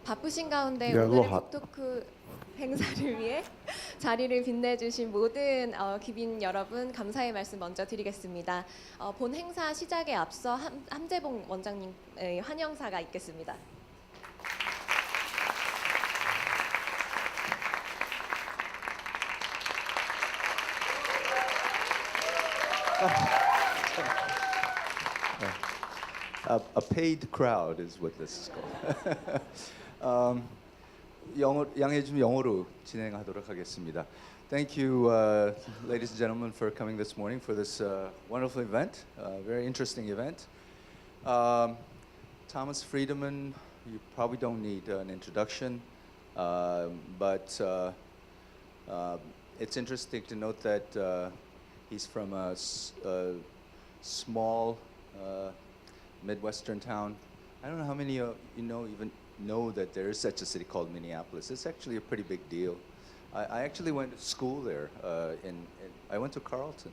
바쁘신 가운데 Yeah, a little 오늘의 hot. 북토크 행사를 위해 자리를 빛내주신 모든 귀빈 여러분 감사의 말씀 먼저 드리겠습니다. 본 행사 시작에 앞서 함재봉 원장님의 환영사가 있겠습니다. A paid crowd is what this is called. 양해 좀 영어로 진행하도록 하겠습니다. Thank you, ladies and gentlemen, for coming this morning for this wonderful event, very interesting event. Thomas Friedman, you probably don't need an introduction, but it's interesting to note that he's from a small Midwestern town. I don't know how many of you even know that there is such a city called Minneapolis. It's actually a pretty big deal. I actually went to school there. I went to Carleton,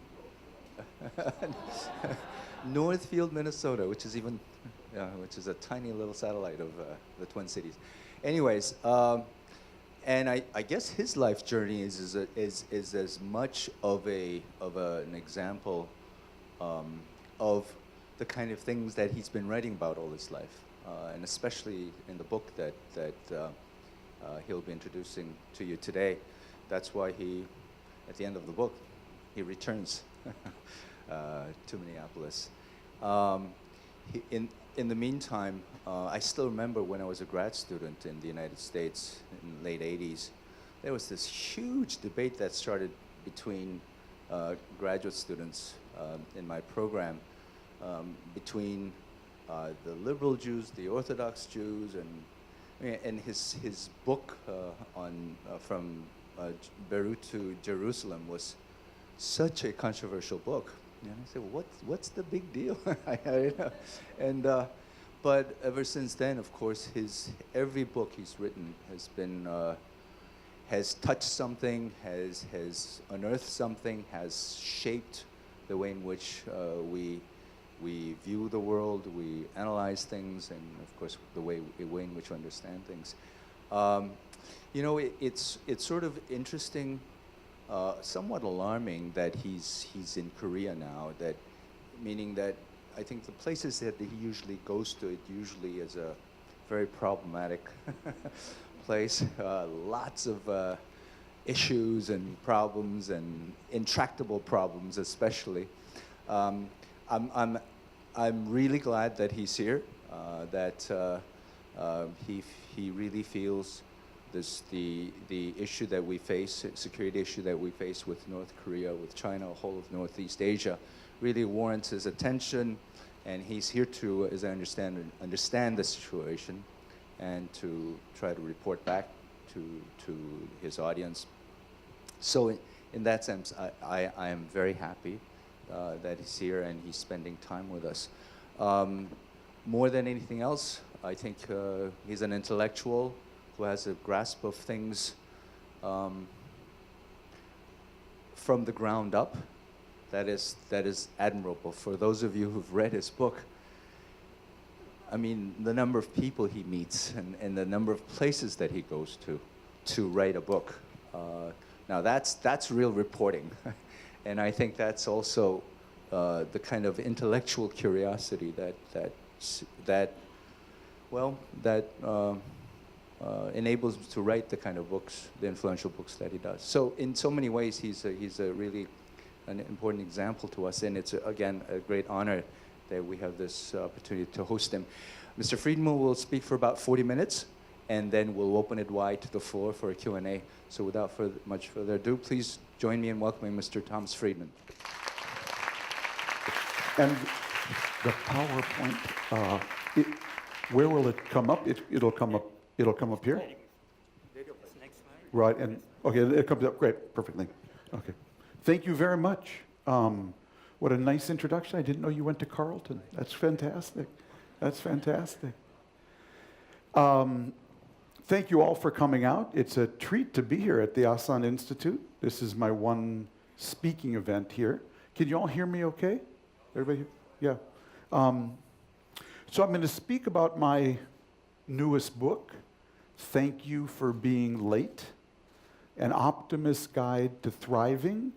Northfield, Minnesota, which is a tiny little satellite of the Twin Cities. Anyways, and I guess his life journey is as much of an example of the kind of things that he's been writing about all his life, and especially in the book that he'll be introducing to you today. That's why at the end of the book, he returns to Minneapolis. In the meantime, I still remember when I was a grad student in the United States in the late 80s, there was this huge debate that started between graduate students in my program, between the liberal Jews, the Orthodox Jews, and his book on from Beirut to Jerusalem was such a controversial book. And I said, well, what's the big deal? But ever since then, of course, every book he's written has touched something, has unearthed something, has shaped the way in which we view the world, we analyze things, and of course the way in which we understand things. It's sort of interesting, somewhat alarming that he's in Korea now. Meaning that I think the places that he usually goes to, it usually is a very problematic place. Lots of issues and problems and intractable problems, especially. I'm really glad that he's here. That he really feels the issue that we face, security issue that we face with North Korea, with China, whole of Northeast Asia, really warrants his attention, and he's here to, as I understand the situation, and to try to report back to his audience. So in that sense, I am very happy that he's here and he's spending time with us. More than anything else, I think he's an intellectual who has a grasp of things from the ground up. That is admirable. For those of you who've read his book, I mean, the number of people he meets and the number of places that he goes to write a book. Now that's real reporting. And I think that's also the kind of intellectual curiosity that enables him to write the kind of books, the influential books that he does. So in so many ways, he's a really an important example to us, and it's again a great honor that we have this opportunity to host him. Mr. Friedman will speak for about 40 minutes, and then we'll open it wide to the floor for a Q&A. So without much further ado, please join me in welcoming Mr. Thomas Friedman. And the PowerPoint, where will it come up? It'll come up. It'll come up here. Right, and okay, it comes up. Great, perfectly. Okay, thank you very much. What a nice introduction. I didn't know you went to Carleton. That's fantastic. That's fantastic. Thank you all for coming out. It's a treat to be here at the Asan Institute. This is my one speaking event here. Can you all hear me okay? Everybody? Yeah. So I'm going to speak about my newest book, Thank you for being late. An optimist's guide to thriving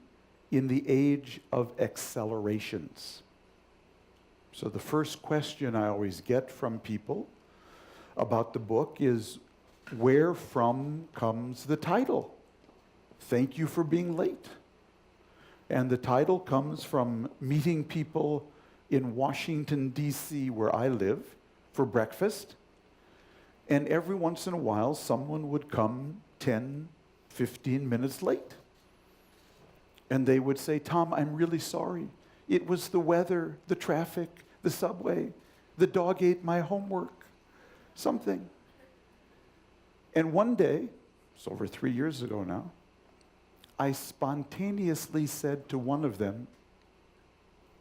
in the age of accelerations. So the first question I always get from people about the book is, where from comes the title? Thank you for being late. And the title comes from meeting people in Washington, D.C., where I live, for breakfast. And every once in a while, someone would come 10, 15 minutes late. And they would say, Tom, I'm really sorry. It was the weather, the traffic, the subway, the dog ate my homework, something. And one day, it's over 3 years ago now, I spontaneously said to one of them,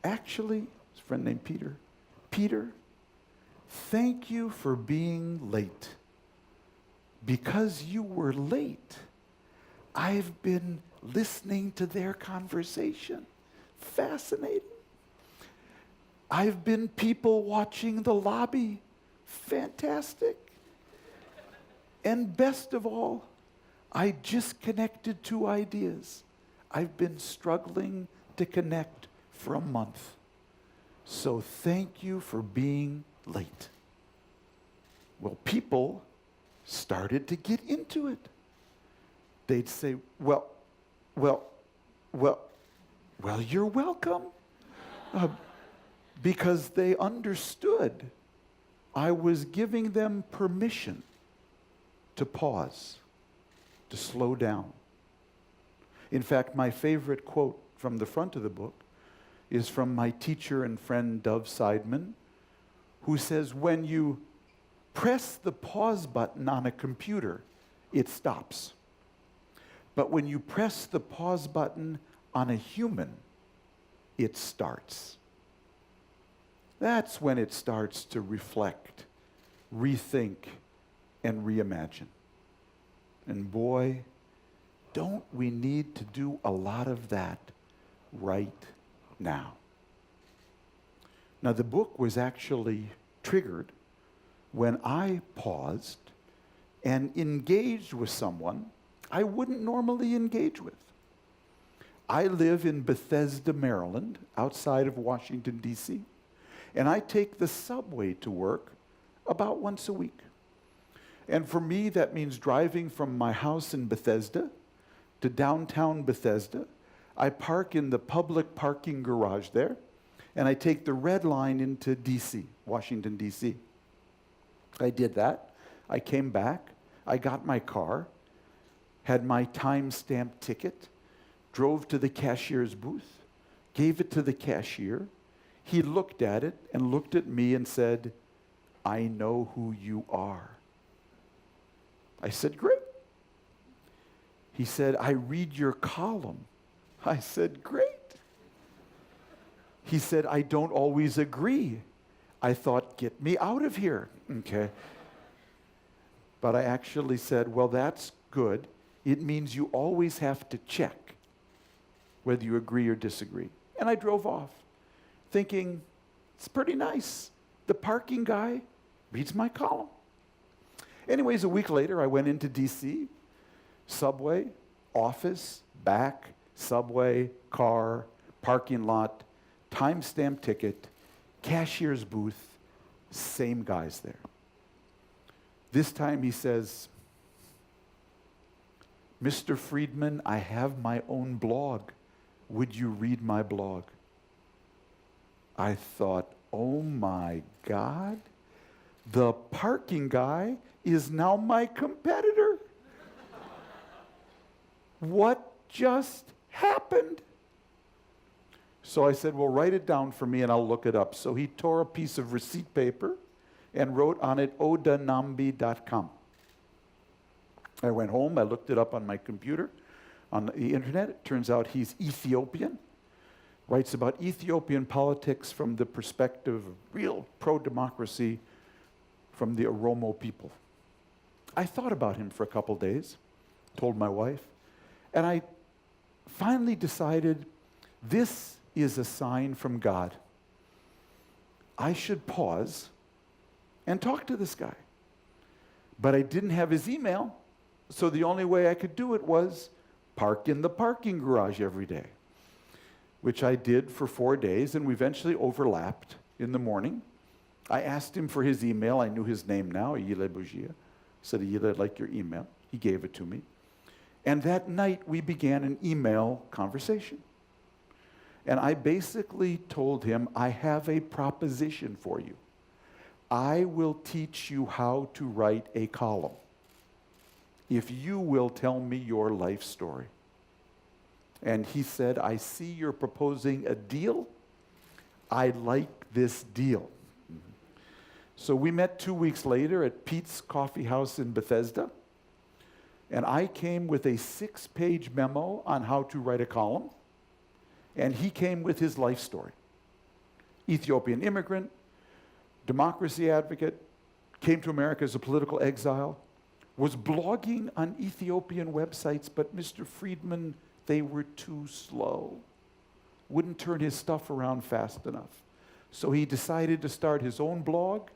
actually, his friend named Peter, Peter, thank you for being late. Because you were late, I've been listening to their conversation. Fascinating. I've been people watching the lobby. Fantastic. And best of all, I just connected two ideas. I've been struggling to connect for a month. So thank you for being late. Well, people started to get into it. They'd say, well, you're welcome. Because they understood I was giving them permission to pause, to slow down. In fact, my favorite quote from the front of the book is from my teacher and friend Dov Seidman, who says, when you press the pause button on a computer, it stops. But when you press the pause button on a human, it starts. That's when it starts to reflect, rethink, and reimagine. And boy, don't we need to do a lot of that right now. Now, the book was actually triggered when I paused and engaged with someone I wouldn't normally engage with. I live in Bethesda, Maryland, outside of Washington, D.C., and I take the subway to work about once a week. And for me, that means driving from my house in Bethesda to downtown Bethesda. I park in the public parking garage there, and I take the red line into D.C., Washington, D.C. I did that. I came back. I got my car, had my time-stamped ticket, drove to the cashier's booth, gave it to the cashier. He looked at it and looked at me and said, I know who you are. I said, great. He said, I read your column. I said, great. He said, I don't always agree. I thought, get me out of here. Okay. But I actually said, well, that's good. It means you always have to check whether you agree or disagree. And I drove off, thinking, it's pretty nice. The parking guy reads my column. Anyways, a week later, I went into D.C., subway, office, back, subway, car, parking lot, time-stamped ticket, cashier's booth, same guys there. This time he says, Mr. Friedman, I have my own blog. Would you read my blog? I thought, oh my God, the parking guy is now my competitor. What just happened? So I said, well, write it down for me and I'll look it up. So he tore a piece of receipt paper and wrote on it, odanambi.com. I went home, I looked it up on my computer, on the internet. It turns out he's Ethiopian. Writes about Ethiopian politics from the perspective of real pro-democracy from the Oromo people. I thought about him for a couple days, told my wife, and I finally decided this is a sign from God. I should pause and talk to this guy. But I didn't have his email, so the only way I could do it was park in the parking garage every day, which I did for 4 days, and we eventually overlapped in the morning. I asked him for his email. I knew his name now, Ayile Bugia. I said, Ayile, I'd like your email. He gave it to me. And that night, we began an email conversation. And I basically told him, I have a proposition for you. I will teach you how to write a column if you will tell me your life story. And he said, I see you're proposing a deal. I like this deal. So we met 2 weeks later at Pete's Coffee House in Bethesda. And I came with a 6-page memo on how to write a column. And he came with his life story. Ethiopian immigrant, democracy advocate, came to America as a political exile, was blogging on Ethiopian websites, but Mr. Friedman, they were too slow. Wouldn't turn his stuff around fast enough. So he decided to start his own blog,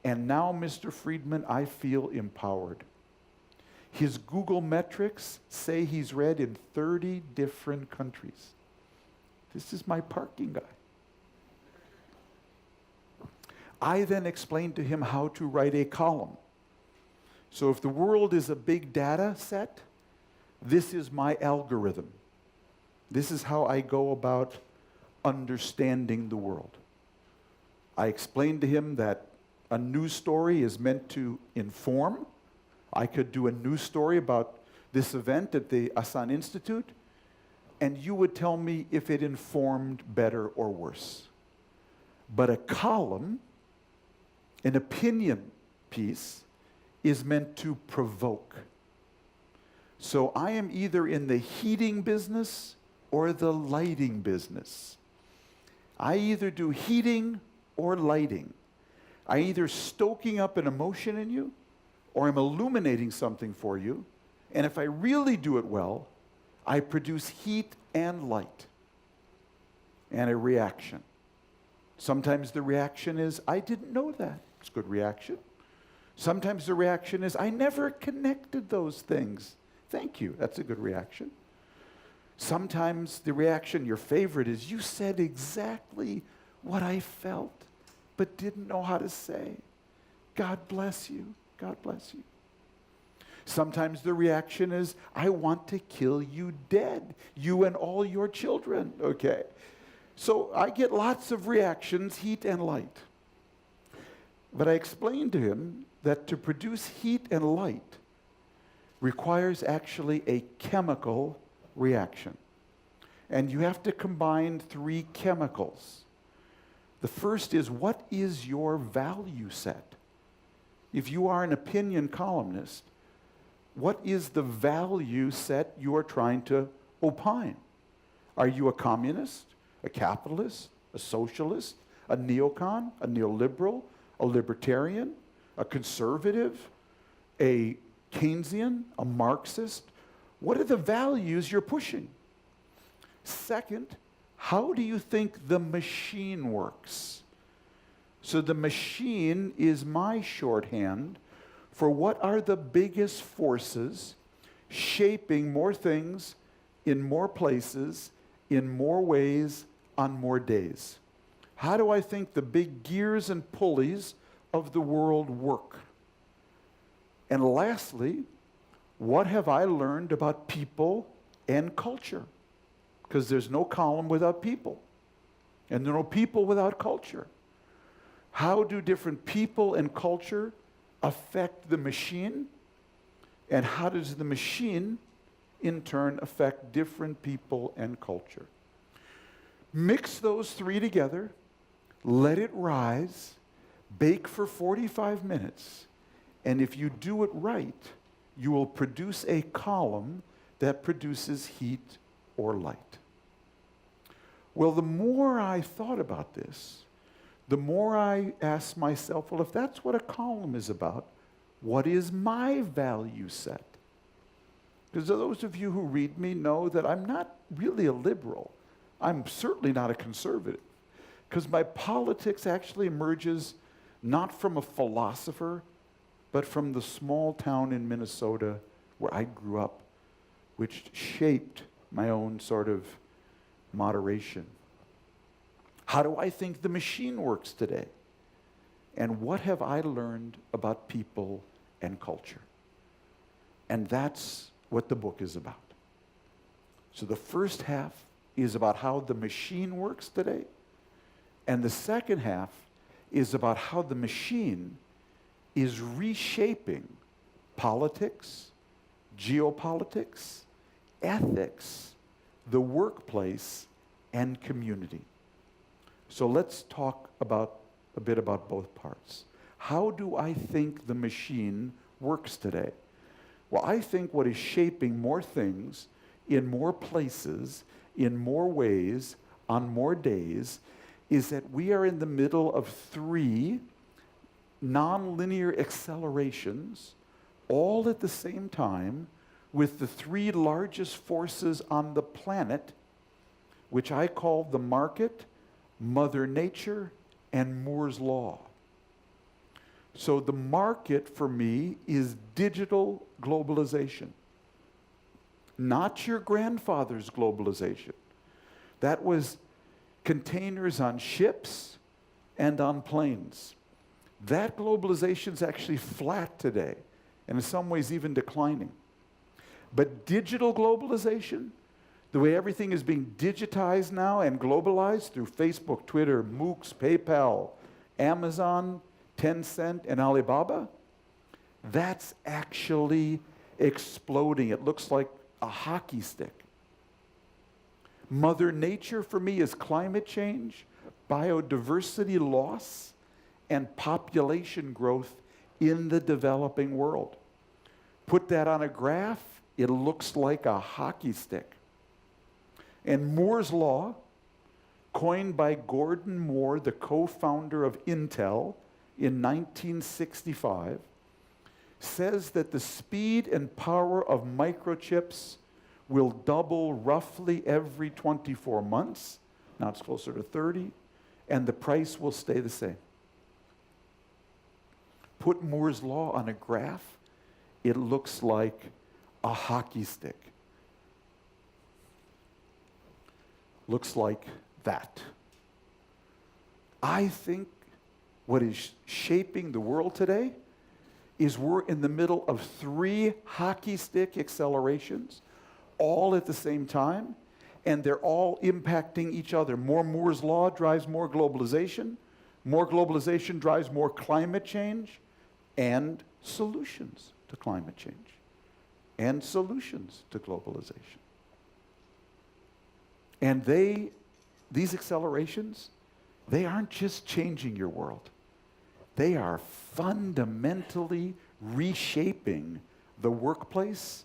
and now, Mr. Friedman, I feel empowered. His Google metrics say he's read in 30 different countries. This is my parking guy. I then explained to him how to write a column. So if the world is a big data set, this is my algorithm. This is how I go about understanding the world. I explained to him that a news story is meant to inform. I could do a news story about this event at the Asan Institute, and you would tell me if it informed better or worse. But a column, an opinion piece, is meant to provoke. So I am either in the heating business or the lighting business. I either do heating or lighting. I either stoking up an emotion in you or I'm illuminating something for you. And if I really do it well, I produce heat and light and a reaction. Sometimes the reaction is, I didn't know that. It's a good reaction. Sometimes the reaction is, I never connected those things. Thank you. That's a good reaction. Sometimes the reaction, your favorite, is, you said exactly what I felt but didn't know how to say. God bless you. God bless you. Sometimes the reaction is, I want to kill you dead, you and all your children. Okay. So I get lots of reactions, heat and light. But I explained to him that to produce heat and light requires actually a chemical reaction. And you have to combine 3 chemicals. The first is, what is your value set? If you are an opinion columnist, what is the value set you are trying to opine? Are you a communist, a capitalist, a socialist, a neocon, a neoliberal, a libertarian, a conservative, a Keynesian, a Marxist? What are the values you're pushing? Second, how do you think the machine works? So the machine is my shorthand for what are the biggest forces shaping more things in more places, in more ways, on more days. How do I think the big gears and pulleys of the world work? And lastly, what have I learned about people and culture? Because there's no column without people, and there are no people without culture. How do different people and culture affect the machine? And how does the machine, in turn, affect different people and culture? Mix those 3 together, let it rise, bake for 45 minutes, and if you do it right, you will produce a column that produces heat or light. Well, the more I thought about this, the more I asked myself, well, if that's what a column is about, what is my value set? Because those of you who read me know that I'm not really a liberal. I'm certainly not a conservative. Because my politics actually emerges not from a philosopher, but from the small town in Minnesota where I grew up, which shaped my own sort of moderation. How do I think the machine works today? And what have I learned about people and culture? And that's what the book is about. So the first half is about how the machine works today, and the second half is about how the machine is reshaping politics, geopolitics, ethics, the workplace, and community. So let's talk a bit about both parts. How do I think the machine works today? Well, I think what is shaping more things in more places, in more ways, on more days, is that we are in the middle of three nonlinear accelerations, all at the same time, with the three largest forces on the planet, which I call the market, Mother Nature, and Moore's Law. So the market for me is digital globalization, not your grandfather's globalization. That was containers on ships and on planes. That globalization is actually flat today, and in some ways even declining. But digital globalization, the way everything is being digitized now and globalized through Facebook, Twitter, MOOCs, PayPal, Amazon, Tencent, and Alibaba, that's actually exploding. It looks like a hockey stick. Mother Nature for me is climate change, biodiversity loss, and population growth in the developing world. Put that on a graph, it looks like a hockey stick. And Moore's Law, coined by Gordon Moore, the co-founder of Intel, in 1965, says that the speed and power of microchips will double roughly every 24 months. Now it's closer to 30, and the price will stay the same. Put Moore's Law on a graph, it looks like a hockey stick. Looks like that. I think what is shaping the world today is we're in the middle of three hockey stick accelerations, all at the same time, and they're all impacting each other. More Moore's Law drives more globalization drives more climate change, and solutions to climate change, and solutions to globalization. And these accelerations, they aren't just changing your world. They are fundamentally reshaping the workplace,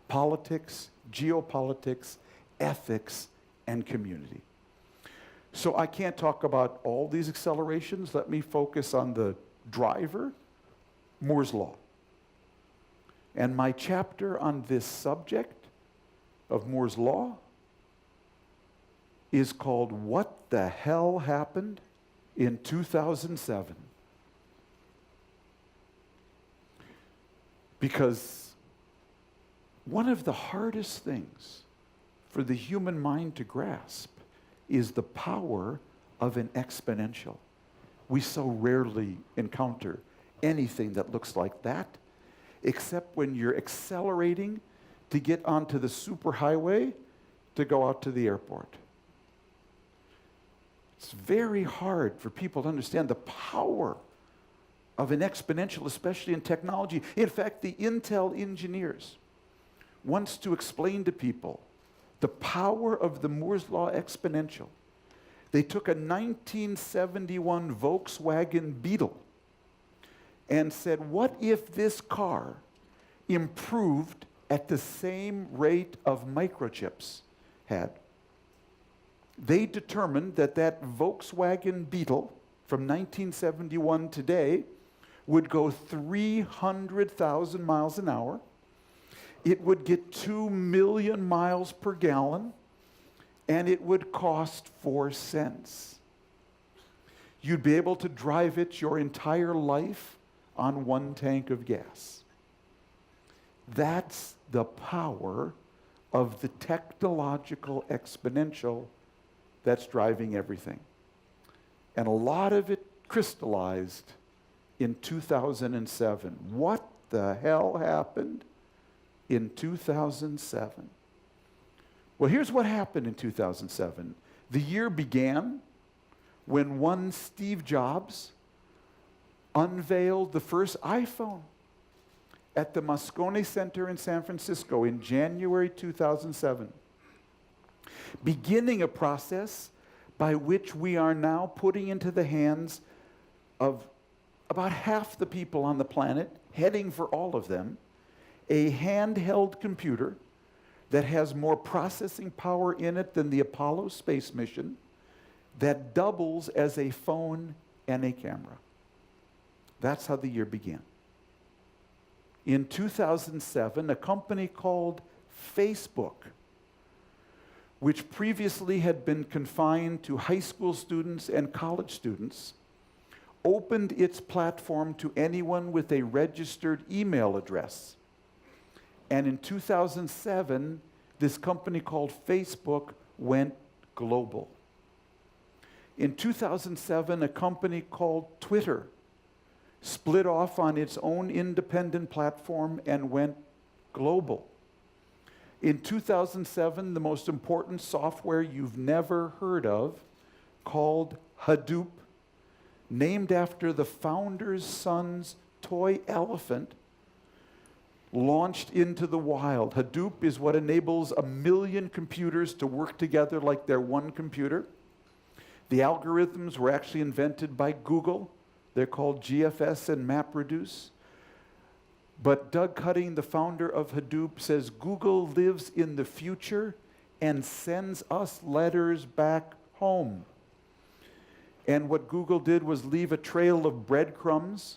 politics, geopolitics, ethics, and community. So I can't talk about all these accelerations. Let me focus on the driver, Moore's Law. And my chapter on this subject of Moore's Law is called What the Hell Happened in 2007? Because one of the hardest things for the human mind to grasp is the power of an exponential. We so rarely encounter anything that looks like that, except when you're accelerating to get onto the superhighway to go out to the airport. It's very hard for people to understand the power of an exponential, especially in technology. In fact, the Intel engineers wants to explain to people the power of the Moore's Law exponential. They took a 1971 Volkswagen Beetle and said, what if this car improved at the same rate of microchips had? They determined that that Volkswagen Beetle from 1971 today would go 300,000 miles an hour. It would get 2 million miles per gallon, and it would cost 4 cents. You'd be able to drive it your entire life on one tank of gas. That's the power of the technological exponential that's driving everything. And a lot of it crystallized in 2007. What the hell happened in 2007? Well, here's what happened in 2007. The year began when one Steve Jobs unveiled the first iPhone at the Moscone Center in San Francisco in January 2007, beginning a process by which we are now putting into the hands of about half the people on the planet, heading for all of them, a handheld computer that has more processing power in it than the Apollo space mission, that doubles as a phone and a camera. That's how the year began. In 2007, a company called Facebook, which previously had been confined to high school students and college students, opened its platform to anyone with a registered email address. And in 2007, this company called Facebook went global. In 2007, a company called Twitter split off on its own independent platform and went global. In 2007, the most important software you've never heard of, called Hadoop, named after the founder's son's toy elephant, launched into the wild. Hadoop is what enables 1 million computers to work together like they're one computer. The algorithms were actually invented by Google. They're called GFS and MapReduce. But Doug Cutting, the founder of Hadoop, says Google lives in the future and sends us letters back home. And what Google did was leave a trail of breadcrumbs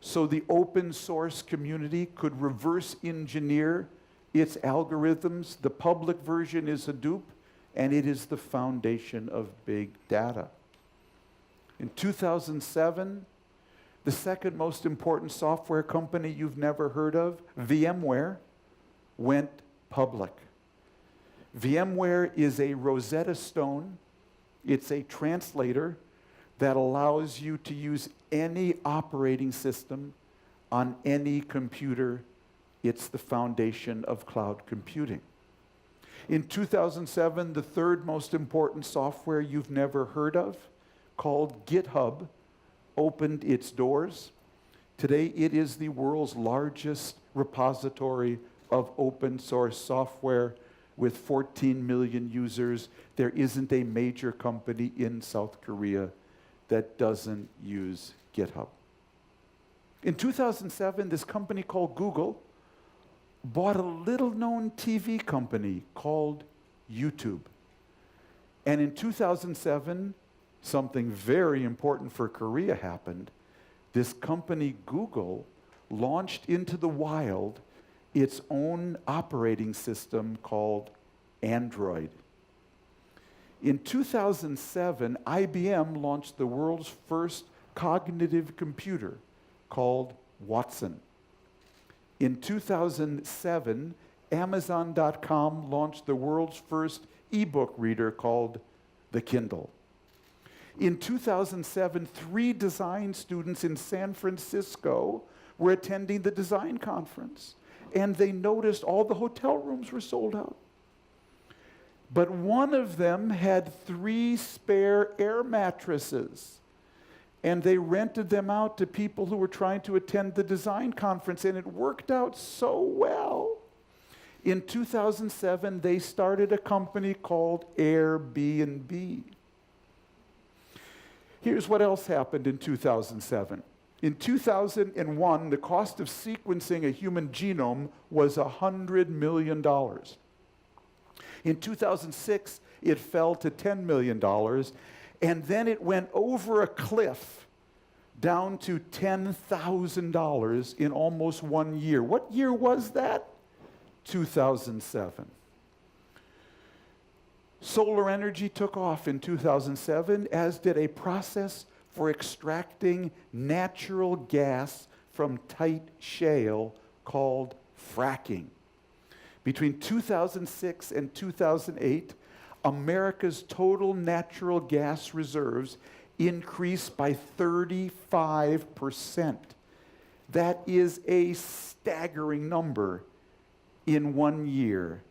so the open source community could reverse engineer its algorithms. The public version is Hadoop, and it is the foundation of big data. In 2007, the second most important software company you've never heard of, VMware, went public. VMware is a Rosetta Stone. It's a translator that allows you to use any operating system on any computer. It's the foundation of cloud computing. In 2007, the third most important software you've never heard of, called GitHub, opened its doors. Today, it is the world's largest repository of open source software with 14 million users. There isn't a major company in South Korea that doesn't use GitHub. In 2007, this company called Google bought a little-known TV company called YouTube. And in 2007, something very important for Korea happened. This company, Google, launched into the wild its own operating system called Android. In 2007, IBM launched the world's first cognitive computer called Watson. In 2007, Amazon.com launched the world's first ebook reader called the Kindle. In 2007, 3 design students in San Francisco were attending the design conference, and they noticed all the hotel rooms were sold out. But one of them had 3 spare air mattresses, and they rented them out to people who were trying to attend the design conference, and it worked out so well. In 2007, they started a company called Airbnb. Here's what else happened in 2007. In 2001, the cost of sequencing a human genome was $100 million. In 2006, it fell to $10 million, and then it went over a cliff down to $10,000 in almost 1 year. What year was that? 2007. Solar energy took off in 2007, as did a process for extracting natural gas from tight shale called fracking. Between 2006 and 2008, America's total natural gas reserves increased by 35%. That is a staggering number in 1 year.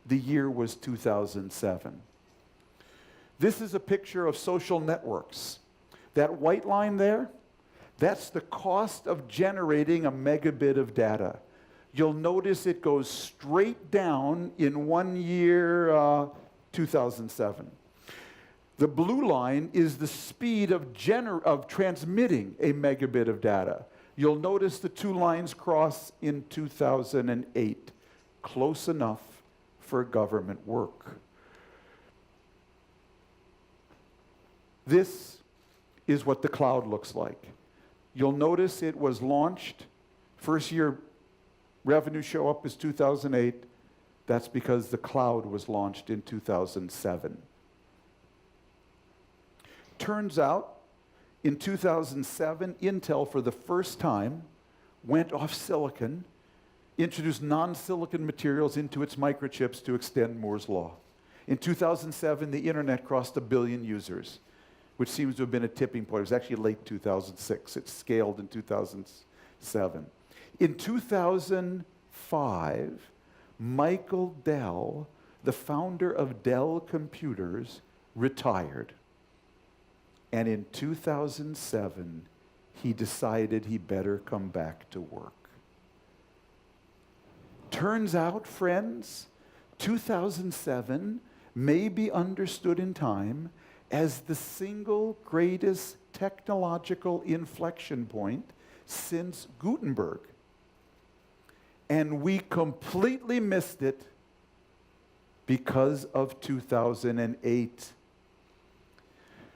The year was 2007. This is a picture of social networks. That white line there, that's the cost of generating a megabit of data. You'll notice it goes straight down in 1 year, 2007. The blue line is the speed of transmitting a megabit of data. You'll notice the two lines cross in 2008. Close enough for government work. This is what the cloud looks like. You'll notice it was launched, first year revenue show up is 2008. That's because the cloud was launched in 2007. Turns out, in 2007, Intel, for the first time, went off silicon, introduced non-silicon materials into its microchips to extend Moore's law. In 2007, the internet crossed 1 billion users, which seems to have been a tipping point. It was actually late 2006. It scaled in 2007. In 2005, Michael Dell, the founder of Dell Computers, retired. And in 2007, he decided he better come back to work. Turns out, friends, 2007 may be understood in time as the single greatest technological inflection point since Gutenberg. And we completely missed it because of 2008.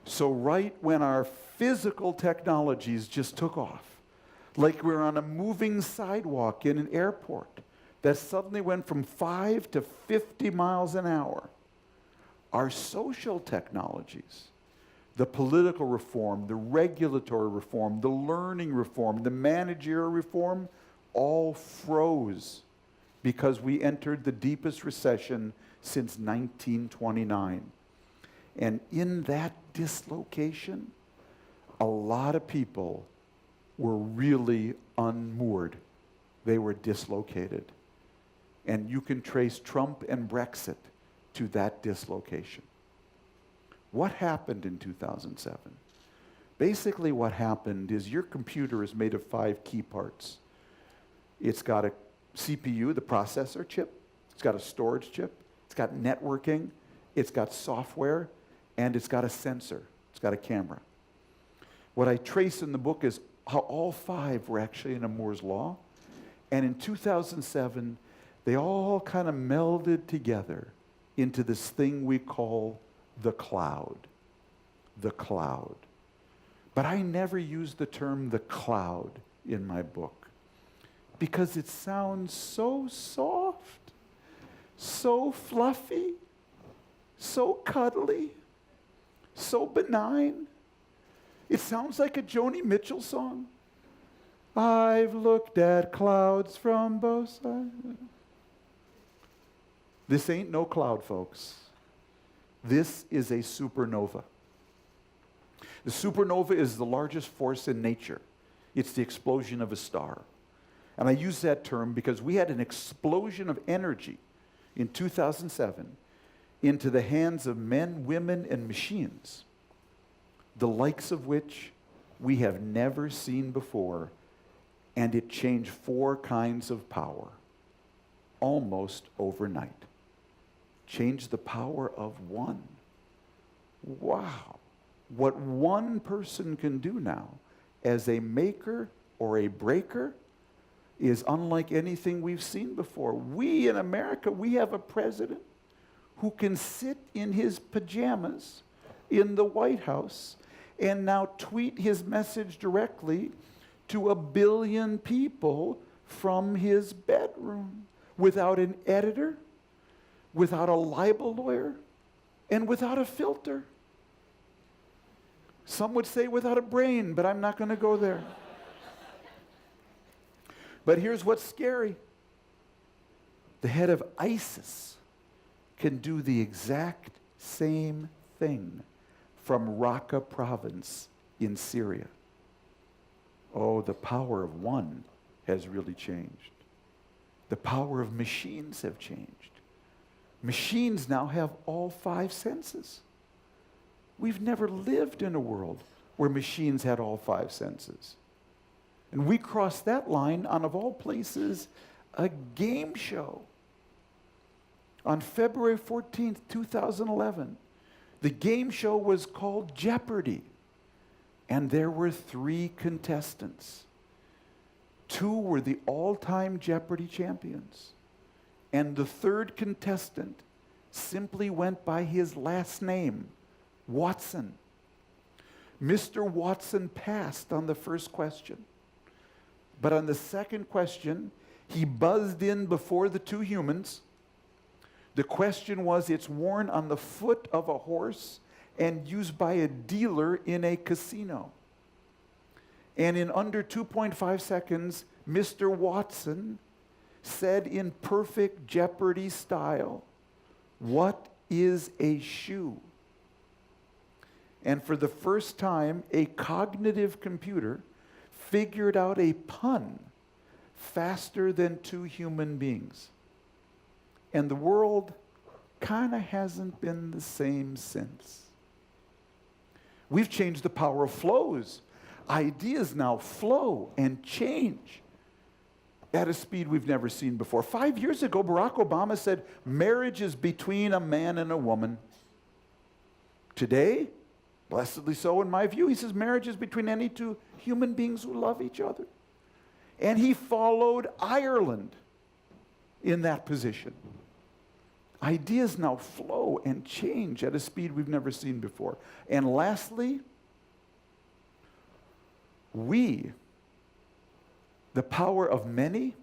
So right when our physical technologies just took off, like we're on a moving sidewalk in an airport that suddenly went from 5 to 50 miles an hour, our social technologies, the political reform, the regulatory reform, the learning reform, the managerial reform, all froze because we entered the deepest recession since 1929. And in that dislocation, a lot of people were really unmoored. They were dislocated. And you can trace Trump and Brexit to that dislocation. What happened in 2007? Basically what happened is your computer is made of 5 key parts. It's got a CPU, the processor chip. It's got a storage chip. It's got networking. It's got software. And it's got a sensor. It's got a camera. What I trace in the book is how all 5 were actually in Moore's law. And in 2007, they all kind of melded together into this thing we call the cloud. The cloud. But I never used the term the cloud in my book because it sounds so soft, so fluffy, so cuddly, so benign. It sounds like a Joni Mitchell song. I've looked at clouds from both sides. This ain't no cloud, folks. This is a supernova. The supernova is the largest force in nature. It's the explosion of a star. And I use that term because we had an explosion of energy in 2007 into the hands of men, women, and machines, the likes of which we have never seen before, and it changed 4 kinds of power almost overnight. Changed the power of one. Wow. What one person can do now as a maker or a breaker is unlike anything we've seen before. We in America, we have a president who can sit in his pajamas in the White House and now tweet his message directly to 1 billion people from his bedroom without an editor, without a libel lawyer, and without a filter. Some would say without a brain, but I'm not going to go there. But here's what's scary. The head of ISIS can do the exact same thing from Raqqa province in Syria. Oh, the power of one has really changed. The power of machines have changed. Machines now have all five senses. We've never lived in a world where machines had all five senses. And we crossed that line on, of all places, a game show. On February 14th, 2011, the game show was called Jeopardy! And there were 3 contestants. 2 were the all-time Jeopardy! Champions. And the 3rd contestant simply went by his last name, Watson. Mr. Watson passed on the first question. But on the second question, he buzzed in before the 2 humans. The question was, it's worn on the foot of a horse and used by a dealer in a casino. And in under 2.5 seconds, Mr. Watson said in perfect Jeopardy! Style, "What is a shoe?" And for the first time, a cognitive computer figured out a pun faster than 2 human beings. And the world kind of hasn't been the same since. We've changed the power of flows. Ideas now flow and change at a speed we've never seen before. 5 years ago, Barack Obama said, marriage is between a man and a woman. Today, blessedly so in my view, he says marriage is between any 2 human beings who love each other. And he followed Ireland in that position. Ideas now flow and change at a speed we've never seen before. And lastly, the power of many,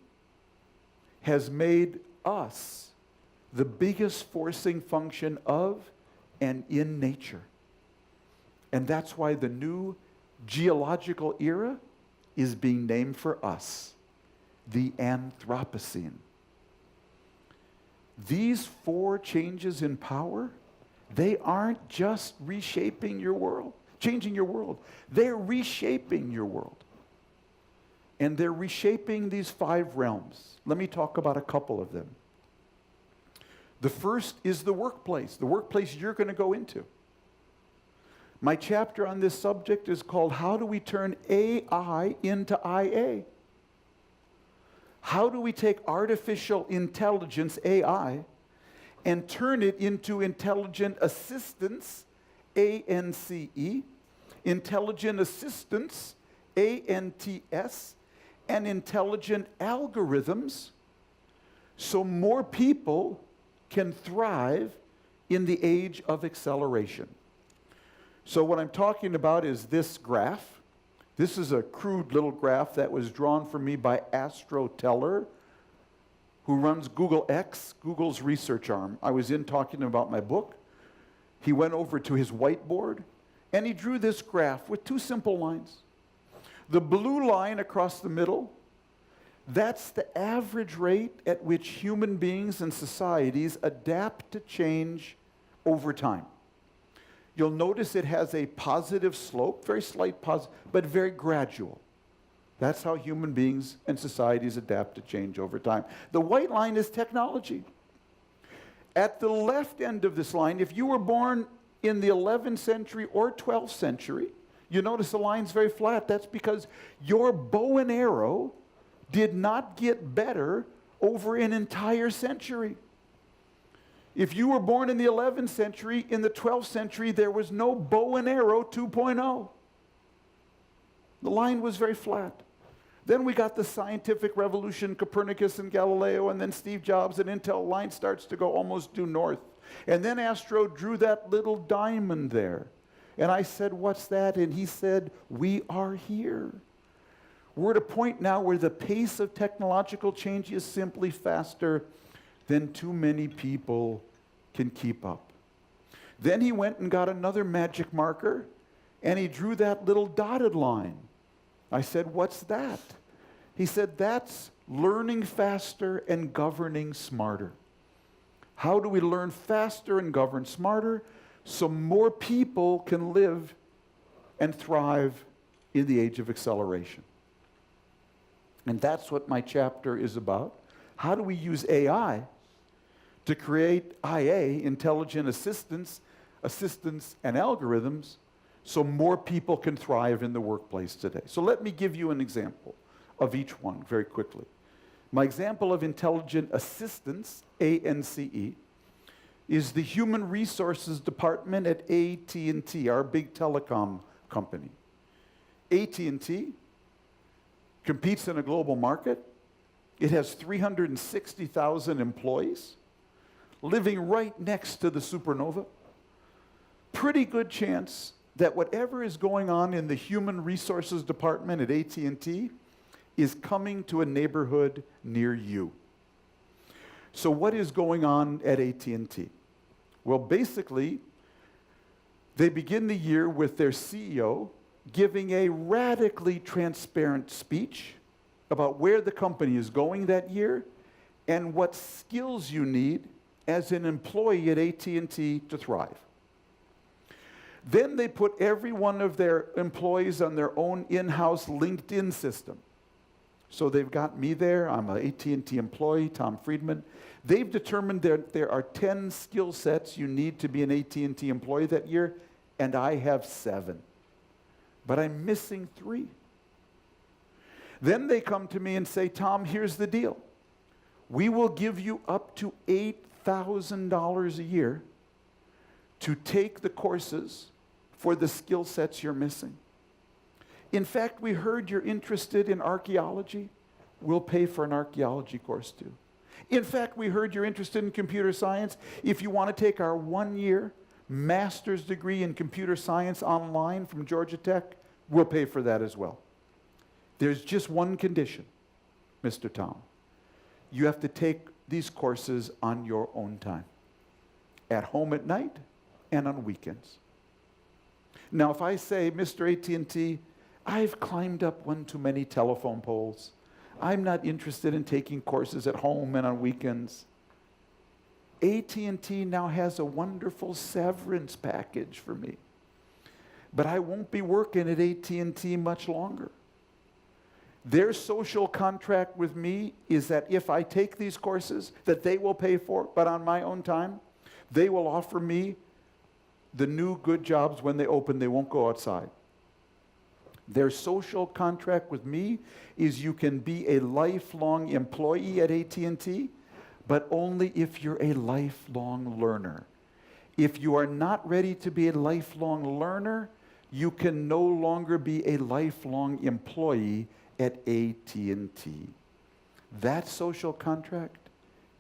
has made us the biggest forcing function of and in nature. And that's why the new geological era is being named for us, the Anthropocene. These 4 changes in power, they aren't just reshaping your world, changing your world. They're reshaping your world. And they're reshaping these 5 realms. Let me talk about a couple of them. The first is the workplace you're going to go into. My chapter on this subject is called How Do We Turn AI into IA? How do we take artificial intelligence, AI, and turn it into intelligent assistance, ANCE, intelligent assistance, ANTS, and intelligent algorithms so more people can thrive in the age of acceleration. So what I'm talking about is this graph. This is a crude little graph that was drawn for me by Astro Teller, who runs Google X, Google's research arm. I was in talking about my book. He went over to his whiteboard, and he drew this graph with 2 simple lines. The blue line across the middle, that's the average rate at which human beings and societies adapt to change over time. You'll notice it has a positive slope, very slight positive, but very gradual. That's how human beings and societies adapt to change over time. The white line is technology. At the left end of this line, if you were born in the 11th century or 12th century, you notice the line's very flat. That's because your bow and arrow did not get better over an entire century. If you were born in the 11th century, in the 12th century, there was no bow and arrow 2.0. The line was very flat. Then we got the scientific revolution, Copernicus and Galileo, and then Steve Jobs and Intel. Line starts to go almost due north. And then Astro drew that little diamond there. And I said, what's that? And he said, we are here. We're at a point now where the pace of technological change is simply faster than too many people can keep up. Then he went and got another magic marker, and he drew that little dotted line. I said, what's that? He said, that's learning faster and governing smarter. How do we learn faster and govern smarter so more people can live and thrive in the age of acceleration? And that's what my chapter is about. How do we use AI to create IA, intelligent assistants and algorithms, so more people can thrive in the workplace today? So let me give you an example of each one very quickly. My example of intelligent assistance, ANCE, is the Human Resources Department at AT&T, our big telecom company. AT&T competes in a global market. It has 360,000 employees living right next to the supernova. Pretty good chance that whatever is going on in the Human Resources Department at AT&T is coming to a neighborhood near you. So what is going on at AT&T? Well, basically, they begin the year with their CEO giving a radically transparent speech about where the company is going that year and what skills you need as an employee at AT&T to thrive. Then they put every one of their employees on their own in-house LinkedIn system. So they've got me there. I'm an AT&T employee, Tom Friedman. They've determined that there are 10 skill sets you need to be an AT&T employee that year, and I have 7. But I'm missing 3. Then they come to me and say, Tom, here's the deal. We will give you up to $8,000 a year to take the courses for the skill sets you're missing. In fact, we heard you're interested in archaeology. We'll pay for an archaeology course too. In fact, we heard you're interested in computer science. If you want to take our 1-year master's degree in computer science online from Georgia Tech, we'll pay for that as well. There's just one condition, Mr. Tom. You have to take these courses on your own time, at home at night and on weekends. Now, if I say, Mr. AT&T, I've climbed up one too many telephone poles. I'm not interested in taking courses at home and on weekends. AT&T now has a wonderful severance package for me. But I won't be working at AT&T much longer. Their social contract with me is that if I take these courses that they will pay for, but on my own time, they will offer me the new good jobs when they open. They won't go outside. Their social contract with me is you can be a lifelong employee at AT&T, but only if you're a lifelong learner. If you are not ready to be a lifelong learner, you can no longer be a lifelong employee at AT&T. That social contract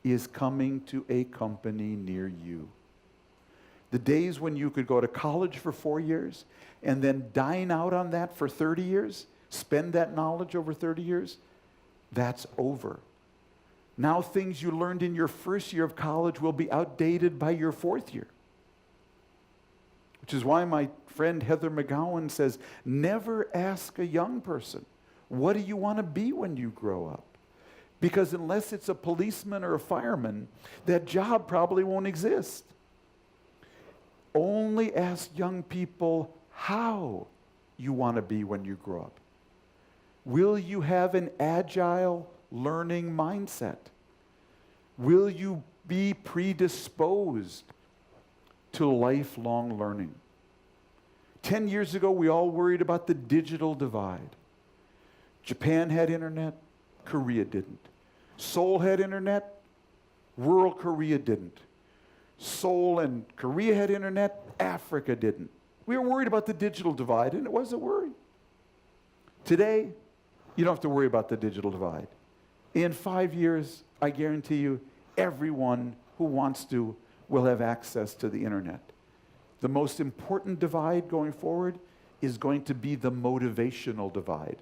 is coming to a company near you. The days when you could go to college for 4 years and then dine out on that for 30 years, spend that knowledge over 30 years, that's over. Now things you learned in your first year of college will be outdated by your 4th year. Which is why my friend Heather McGowan says, never ask a young person, what do you want to be when you grow up? Because unless it's a policeman or a fireman, that job probably won't exist. Only ask young people how you want to be when you grow up. Will you have an agile learning mindset? Will you be predisposed to lifelong learning? 10 years ago, we all worried about the digital divide. Japan had internet, Korea didn't. Seoul had internet, rural Korea didn't. Seoul and Korea had internet, Africa didn't. We were worried about the digital divide, and it was a worry. Today, you don't have to worry about the digital divide. In 5 years, I guarantee you, everyone who wants to will have access to the internet. The most important divide going forward is going to be the motivational divide.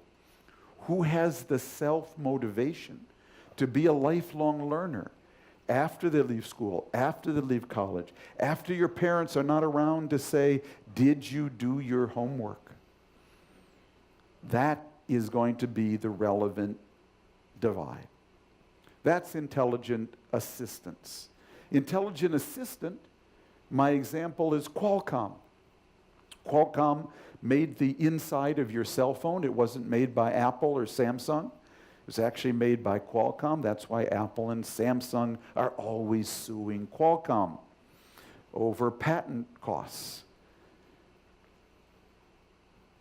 Who has the self-motivation to be a lifelong learner after they leave school, after they leave college, after your parents are not around to say, did you do your homework? That is going to be the relevant divide. That's intelligent assistance. Intelligent assistant, my example is Qualcomm. Qualcomm made the inside of your cell phone. It wasn't made by Apple or Samsung. It was actually made by Qualcomm. That's why Apple and Samsung are always suing Qualcomm over patent costs.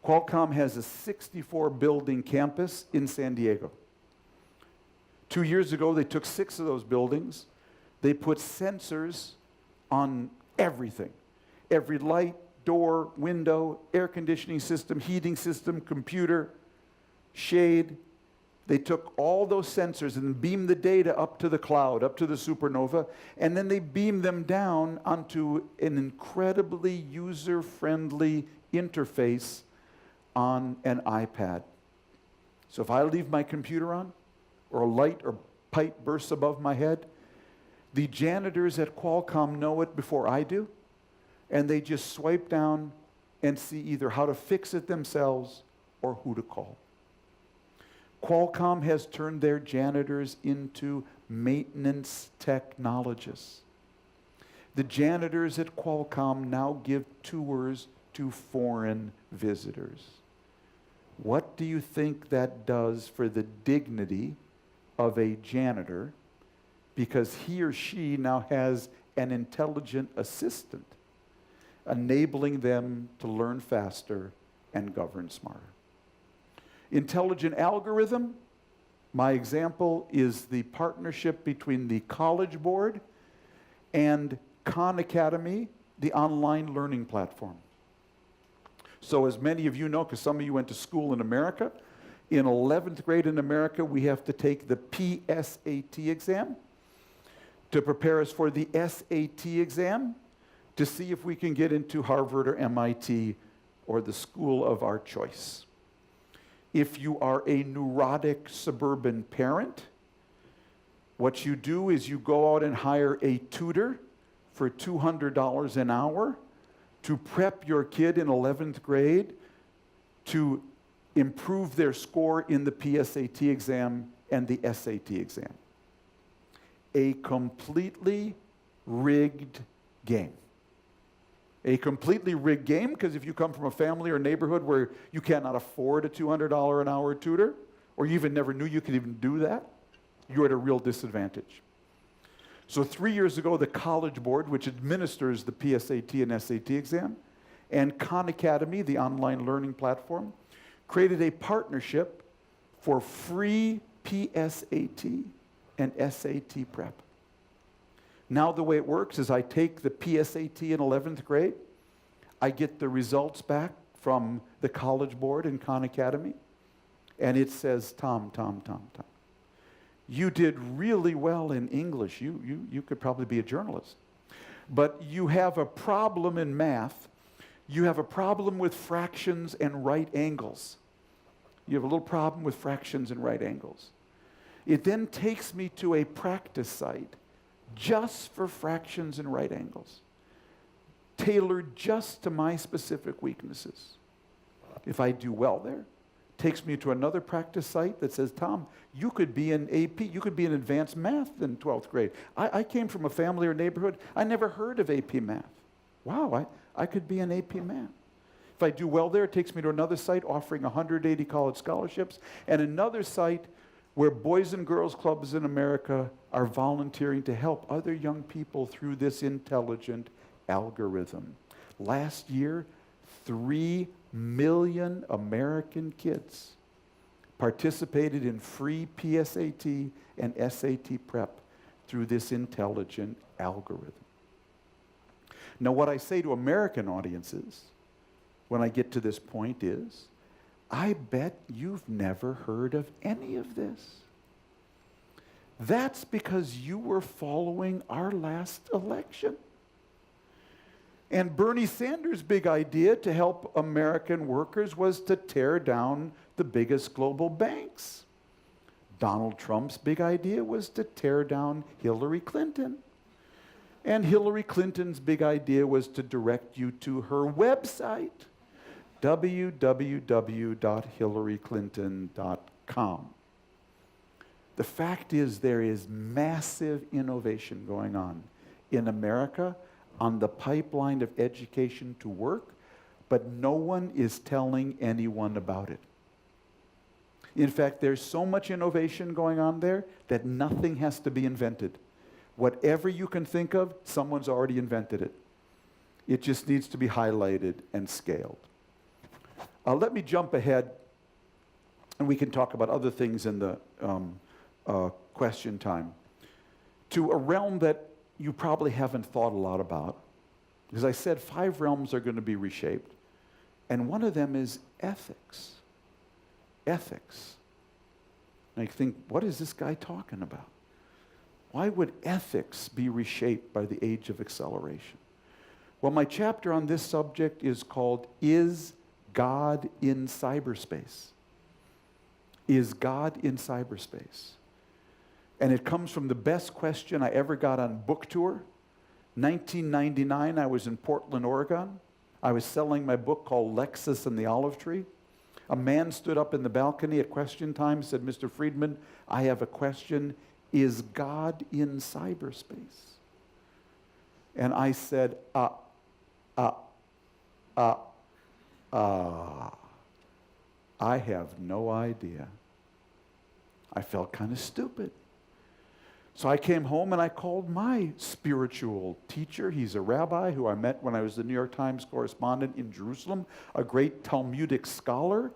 Qualcomm has a 64-building campus in San Diego. 2 years ago, they took 6 of those buildings. They put sensors on everything. Every light, door, window, air conditioning system, heating system, computer, shade. They took all those sensors and beamed the data up to the cloud, up to the supernova, and then they beamed them down onto an incredibly user-friendly interface on an iPad. So if I leave my computer on, or a light or pipe bursts above my head, the janitors at Qualcomm know it before I do, and they just swipe down and see either how to fix it themselves or who to call. Qualcomm has turned their janitors into maintenance technologists. The janitors at Qualcomm now give tours to foreign visitors. What do you think that does for the dignity of a janitor, because he or she now has an intelligent assistant enabling them to learn faster and govern smarter? Intelligent algorithm, my example is the partnership between the College Board and Khan Academy, the online learning platform. So as many of you know, because some of you went to school in America, in 11th grade in America, we have to take the PSAT exam to prepare us for the SAT exam to see if we can get into Harvard or MIT or the school of our choice. If you are a neurotic suburban parent, what you do is you go out and hire a tutor for $200 an hour to prep your kid in 11th grade to improve their score in the PSAT exam and the SAT exam. A completely rigged game. A completely rigged game, because if you come from a family or neighborhood where you cannot afford a $200 an hour tutor, or you even never knew you could even do that, you're at a real disadvantage. So 3 years ago, the College Board, which administers the PSAT and SAT exam, and Khan Academy, the online learning platform, created a partnership for free PSAT and SAT prep. Now the way it works is I take the PSAT in 11th grade, I get the results back from the College Board and Khan Academy, and it says, Tom, you did really well in English. You could probably be a journalist. But you have a problem in math. You have a problem with fractions and right angles. You have a little problem with fractions and right angles. It then takes me to a practice site just for fractions and right angles, tailored just to my specific weaknesses. If I do well there, takes me to another practice site that says, Tom, you could be in AP, you could be in advanced math in 12th grade. I came from a family or neighborhood, I never heard of AP math. Wow, I could be in AP math. If I do well there, it takes me to another site offering 180 college scholarships, and another site where Boys and Girls Clubs in America are volunteering to help other young people through this intelligent algorithm. Last year, 3 million American kids participated in free PSAT and SAT prep through this intelligent algorithm. Now, what I say to American audiences when I get to this point is, I bet you've never heard of any of this. That's because you were following our last election. And Bernie Sanders' big idea to help American workers was to tear down the biggest global banks. Donald Trump's big idea was to tear down Hillary Clinton. And Hillary Clinton's big idea was to direct you to her website, www.hillaryclinton.com. The fact is there is massive innovation going on in America on the pipeline of education to work, but no one is telling anyone about it. In fact, there's so much innovation going on there that nothing has to be invented. Whatever you can think of, someone's already invented it. It just needs to be highlighted and scaled. Let me jump ahead, and we can talk about other things in the question time, to a realm that you probably haven't thought a lot about. Because I said 5 realms are going to be reshaped, and one of them is ethics. Ethics. And I think, what is this guy talking about? Why would ethics be reshaped by the age of acceleration? Well, my chapter on this subject is called, Is God in Cyberspace? Is God in cyberspace? And it comes from the best question I ever got on book tour. 1999, I was in Portland, Oregon. I was selling my book called Lexus and the Olive Tree. A man stood up in the balcony at question time, said, Mr. Friedman, I have a question. Is God in cyberspace? And I said, I have no idea. I felt kind of stupid. So I came home and I called my spiritual teacher. He's a rabbi who I met when I was the New York Times correspondent in Jerusalem, a great Talmudic scholar.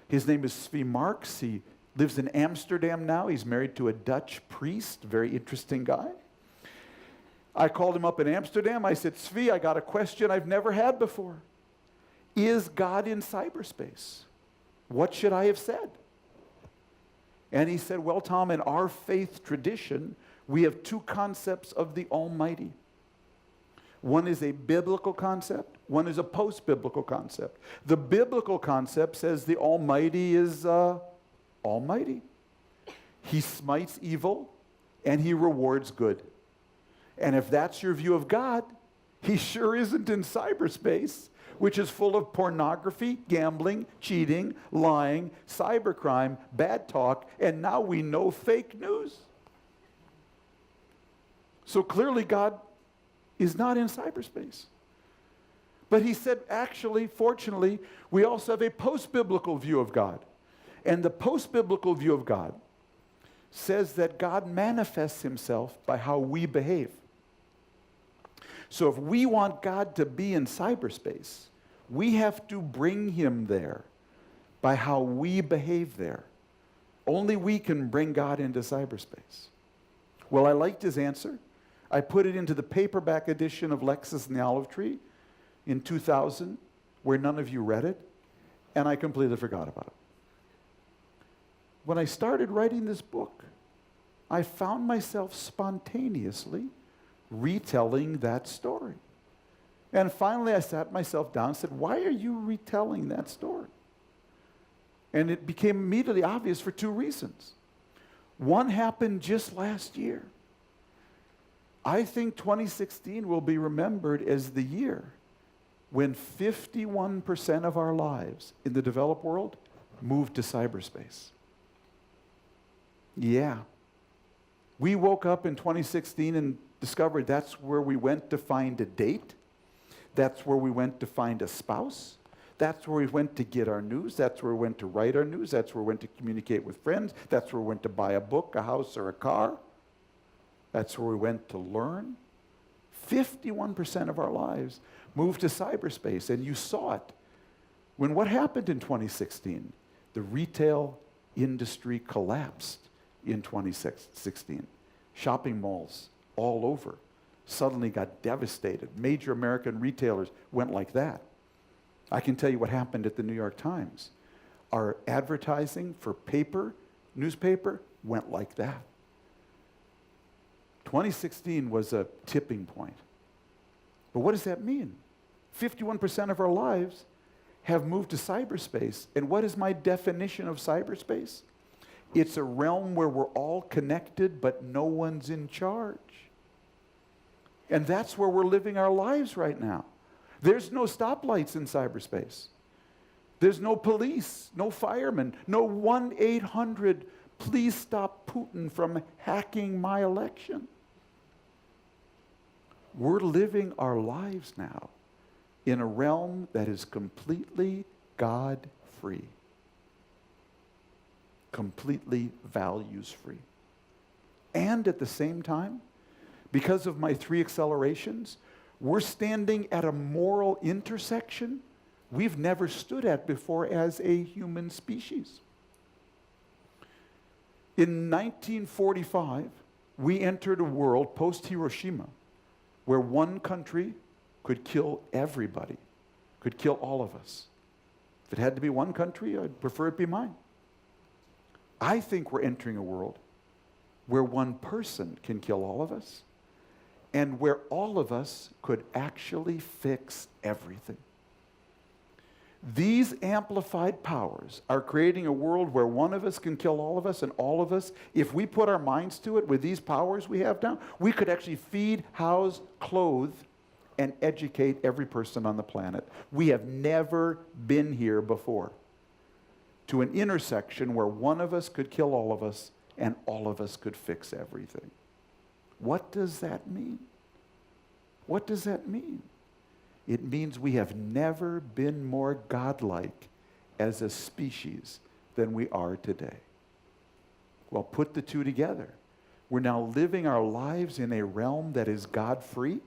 His name is Zvi Marks. He lives in Amsterdam now. He's married to a Dutch priest, very interesting guy. I called him up in Amsterdam. I said, Zvi, I got a question I've never had before. Is God in cyberspace? What should I have said? And he said, well, Tom, in our faith tradition, we have 2 concepts of the Almighty. One is a biblical concept. One is a post-biblical concept. The biblical concept says the Almighty is almighty. He smites evil and he rewards good. And if that's your view of God, he sure isn't in cyberspace, which is full of pornography, gambling, cheating, lying, cybercrime, bad talk, and now we know fake news. So clearly God is not in cyberspace. But he said, actually, fortunately, we also have a post-biblical view of God. And the post-biblical view of God says that God manifests himself by how we behave. So if we want God to be in cyberspace, we have to bring him there by how we behave there. Only we can bring God into cyberspace. Well, I liked his answer. I put it into the paperback edition of Lexus and the Olive Tree in 2000, where none of you read it, and I completely forgot about it. When I started writing this book, I found myself spontaneously retelling that story. And finally I sat myself down and said, why are you retelling that story? And it became immediately obvious for 2 reasons. One happened just last year. I think 2016 will be remembered as the year when 51% of our lives in the developed world moved to cyberspace. Yeah. We woke up in 2016 and discovered that's where we went to find a date. That's where we went to find a spouse. That's where we went to get our news. That's where we went to write our news. That's where we went to communicate with friends. That's where we went to buy a book, a house, or a car. That's where we went to learn. 51% of our lives moved to cyberspace, and you saw it. When what happened in 2016? The retail industry collapsed in 2016. Shopping malls all over suddenly got devastated. Major American retailers went like that. I can tell you what happened at the New York Times. Our advertising for newspaper, went like that. 2016 was a tipping point. But what does that mean? 51% of our lives have moved to cyberspace. And what is my definition of cyberspace? It's a realm where we're all connected, but no one's in charge. And that's where we're living our lives right now. There's no stoplights in cyberspace. There's no police, no firemen, no 1-800 please stop Putin from hacking my election. We're living our lives now in a realm that is completely God-free, completely values-free. And at the same time, because of my 3 accelerations, we're standing at a moral intersection we've never stood at before as a human species. In 1945, we entered a world post-Hiroshima where one country could kill everybody, could kill all of us. If it had to be one country, I'd prefer it be mine. I think we're entering a world where one person can kill all of us and where all of us could actually fix everything. These amplified powers are creating a world where one of us can kill all of us, and all of us, if we put our minds to it with these powers we have now, we could actually feed, house, clothe, and educate every person on the planet. We have never been here before to an intersection where one of us could kill all of us and all of us could fix everything. What does that mean? What does that mean? It means we have never been more godlike as a species than we are today. Well, put the two together. We're now living our lives in a realm that is God-free,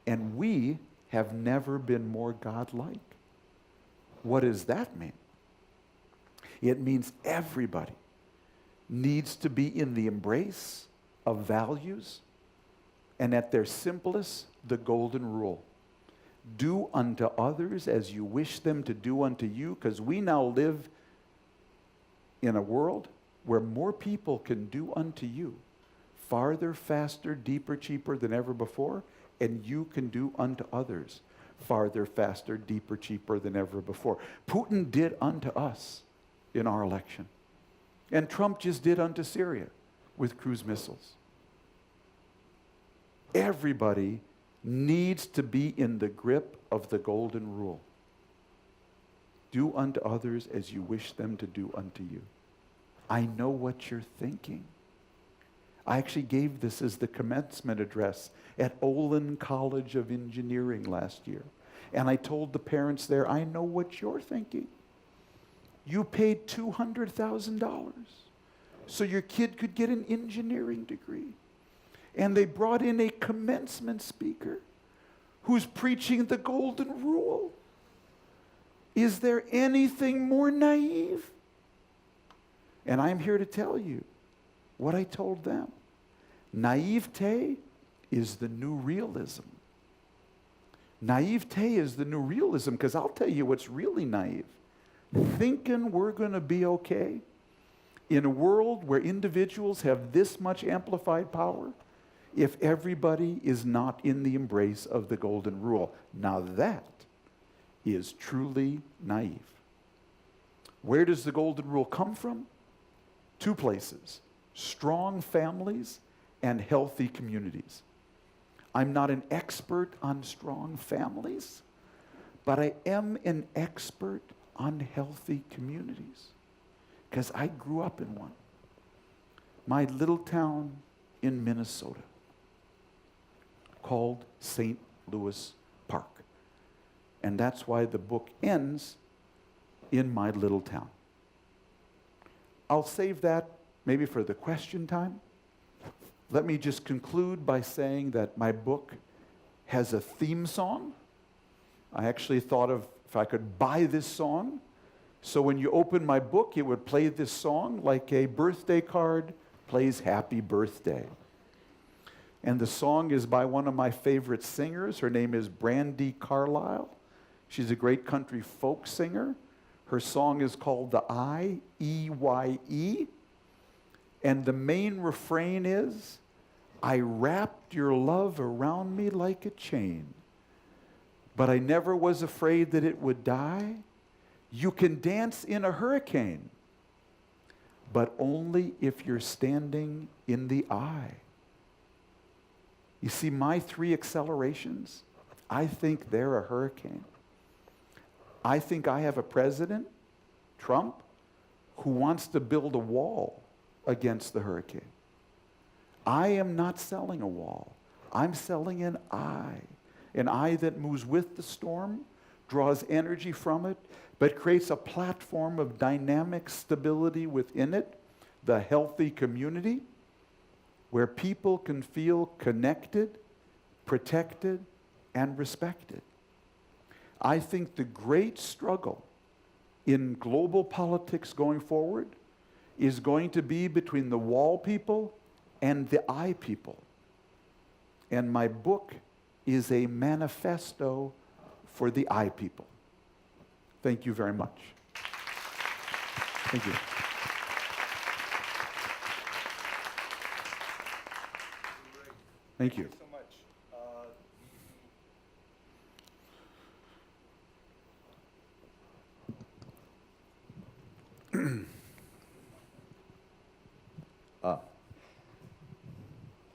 and we have never been more godlike. What does that mean? It means everybody needs to be in the embrace of values, and at their simplest, the golden rule. Do unto others as you wish them to do unto you, because we now live in a world where more people can do unto you farther, faster, deeper, cheaper than ever before, and you can do unto others farther, faster, deeper, cheaper than ever before. Putin did unto us in our election, and Trump just did unto Syria with cruise missiles. Everybody needs to be in the grip of the golden rule. Do unto others as you wish them to do unto you. I know what you're thinking. I actually gave this as the commencement address at Olin College of Engineering last year. And I told the parents there, I know what you're thinking. You paid $200,000 so your kid could get an engineering degree. And they brought in a commencement speaker who's preaching the golden rule. Is there anything more naive? And I'm here to tell you what I told them. Naivete is the new realism. Naivete is the new realism, because I'll tell you what's really naive. Thinking we're going to be okay in a world where individuals have this much amplified power, if everybody is not in the embrace of the golden rule. Now that is truly naive. Where does the golden rule come from? 2 places: strong families and healthy communities. I'm not an expert on strong families, but I am an expert on healthy communities, because I grew up in one. My little town in Minnesota, called St. Louis Park. And that's why the book ends in my little town. I'll save that maybe for the question time. Let me just conclude by saying that my book has a theme song. I actually thought of if I could buy this song, so when you open my book, it would play this song like a birthday card plays Happy Birthday. And the song is by one of my favorite singers. Her name is Brandi Carlile. She's a great country folk singer. Her song is called The I-E-Y-E. And the main refrain is, I wrapped your love around me like a chain, but I never was afraid that it would die. You can dance in a hurricane, but only if you're standing in the eye. You see, my 3 accelerations, I think they're a hurricane. I think I have a president, Trump, who wants to build a wall against the hurricane. I am not selling a wall. I'm selling an eye that moves with the storm, draws energy from it, but creates a platform of dynamic stability within it, the healthy community, where people can feel connected, protected, and respected. I think the great struggle in global politics going forward is going to be between the wall people and the I people. And my book is a manifesto for the I people. Thank you very much. Thank you. Thank you. so much.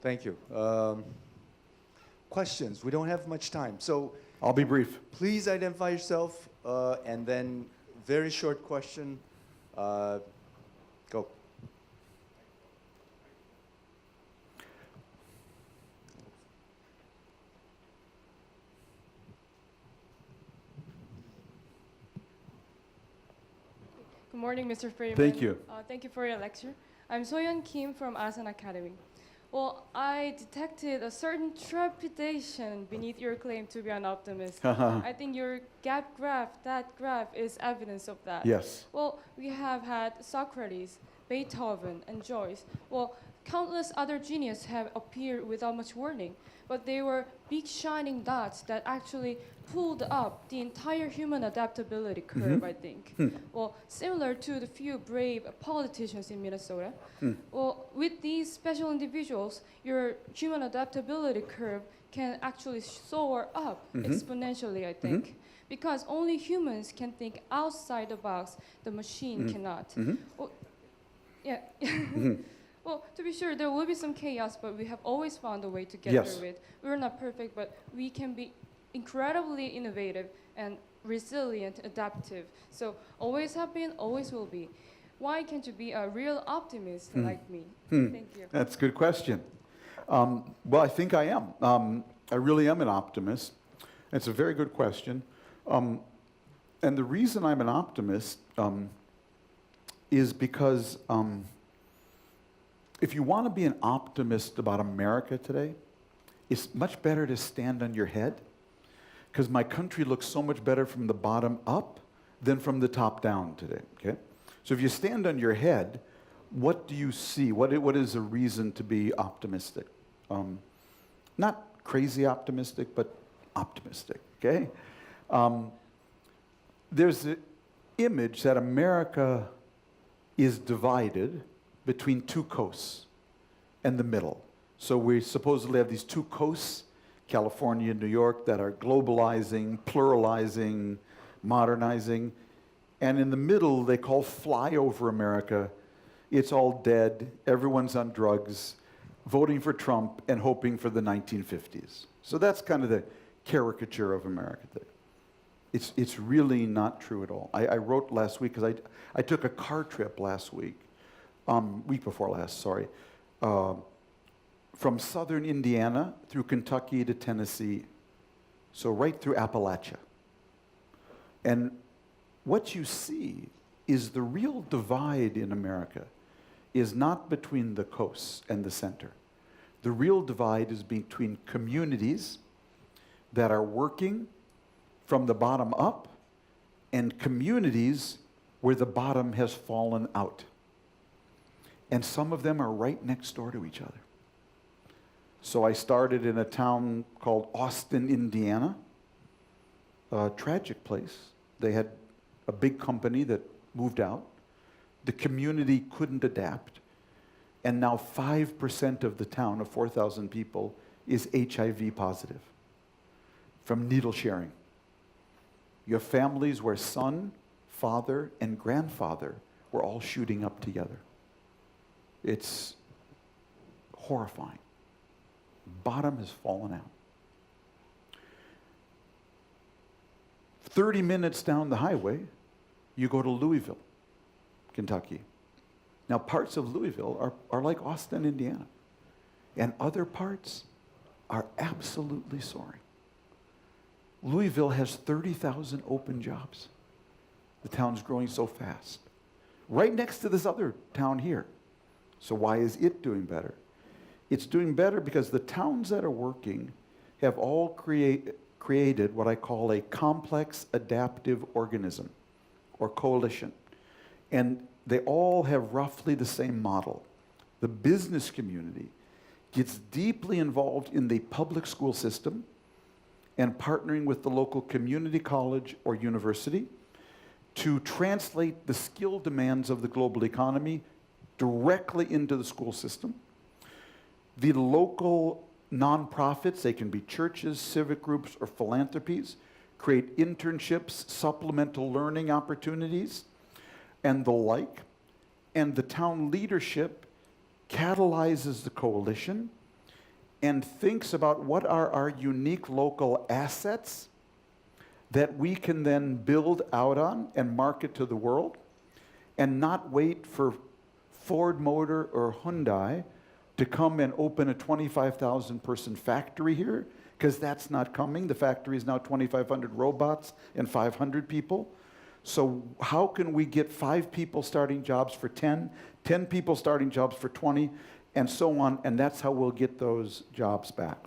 Thank you. Questions? We don't have much time, so I'll be brief. please identify yourself and then very short question. Go. Good morning, Mr. Friedman. Thank you. Thank you for your lecture. I'm Soyeon Kim from Asan Academy. Well, I detected a certain trepidation beneath your claim to be an optimist. I think your gap graph, that graph is evidence of that. Yes. Well, we have had Socrates, Beethoven, and Joyce. Well, countless other geniuses have appeared without much warning, but they were big shining dots that actually pulled up the entire human adaptability curve, I think. Well, similar to the few brave politicians in Minnesota. Well, with these special individuals, your human adaptability curve can actually soar up exponentially, I think. Because only humans can think outside the box, the machine cannot. Well, yeah. Well, to be sure, there will be some chaos, but we have always found a way to get Yes. through it. We're not perfect, but we can be incredibly innovative and resilient, adaptive. So always have been, always will be. Why can't you be a real optimist like me? Thank you. That's a good question. Well, I think I am. I really am an optimist. It's a very good question. And the reason I'm an optimist is because if you want to be an optimist about America today, it's much better to stand on your head, because my country looks so much better from the bottom up than from the top down today, okay? So if you stand on your head, what do you see? What is a reason to be optimistic? Not crazy optimistic, but optimistic, okay? There's an image that America is divided between two coasts and the middle. So we supposedly have these two coasts, California and New York, that are globalizing, pluralizing, modernizing. And in the middle, they call flyover America. It's all dead, everyone's on drugs, voting for Trump and hoping for the 1950s. So that's kind of the caricature of America today. It's really not true at all. I wrote last week, because I took a car trip last week, week before last, sorry, from southern Indiana through Kentucky to Tennessee, so right through Appalachia. And what you see is the real divide in America is not between the coasts and the center. The real divide is between communities that are working from the bottom up and communities where the bottom has fallen out. And some of them are right next door to each other. So I started in a town called Austin, Indiana, a tragic place. They had a big company that moved out. The community couldn't adapt. And now 5% of the town of 4,000 people is HIV positive from needle sharing. You have families where son, father, and grandfather were all shooting up together. It's horrifying. Bottom has fallen out. 30 minutes down the highway, you go to Louisville, Kentucky. Now, parts of Louisville are like Austin, Indiana. And other parts are absolutely soaring. Louisville has 30,000 open jobs. The town's growing so fast. Right next to this other town here. So why is it doing better? It's doing better because the towns that are working have all created what I call a complex adaptive organism or coalition. And they all have roughly the same model. The business community gets deeply involved in the public school system and partnering with the local community college or university to translate the skill demands of the global economy directly into the school system. The local nonprofits, they can be churches, civic groups, or philanthropies, create internships, supplemental learning opportunities, and the like. And the town leadership catalyzes the coalition and thinks about what are our unique local assets that we can then build out on and market to the world, and not wait for Ford Motor or Hyundai to come and open a 25,000 person factory here, because that's not coming. The factory is now 2,500 robots and 500 people. So how can we get 5 people starting jobs for 10, 10 people starting jobs for 20, and so on, and that's how we'll get those jobs back.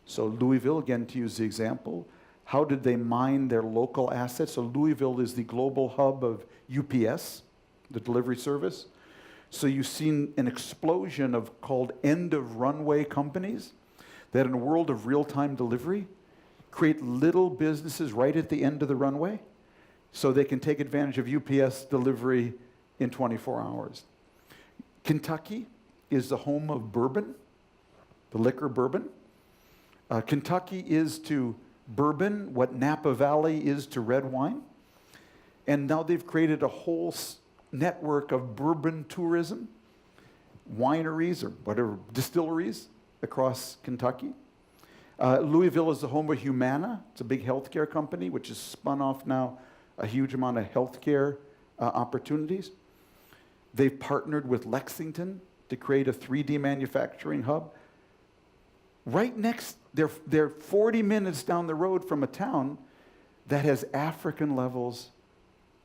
So Louisville, again, to use the example, how did they mine their local assets? So Louisville is the global hub of UPS, the delivery service. So you've seen an explosion of called end-of-runway companies that in a world of real-time delivery create little businesses right at the end of the runway so they can take advantage of UPS delivery in 24 hours. Kentucky is the home of bourbon, the liquor bourbon. Kentucky is to bourbon what Napa Valley is to red wine. And now they've created a whole network of bourbon tourism, wineries or whatever, distilleries across Kentucky. Louisville is the home of Humana. It's a big healthcare company which has spun off now a huge amount of healthcare opportunities. They've partnered with Lexington to create a 3D manufacturing hub. Right next, they're 40 minutes down the road from a town that has African levels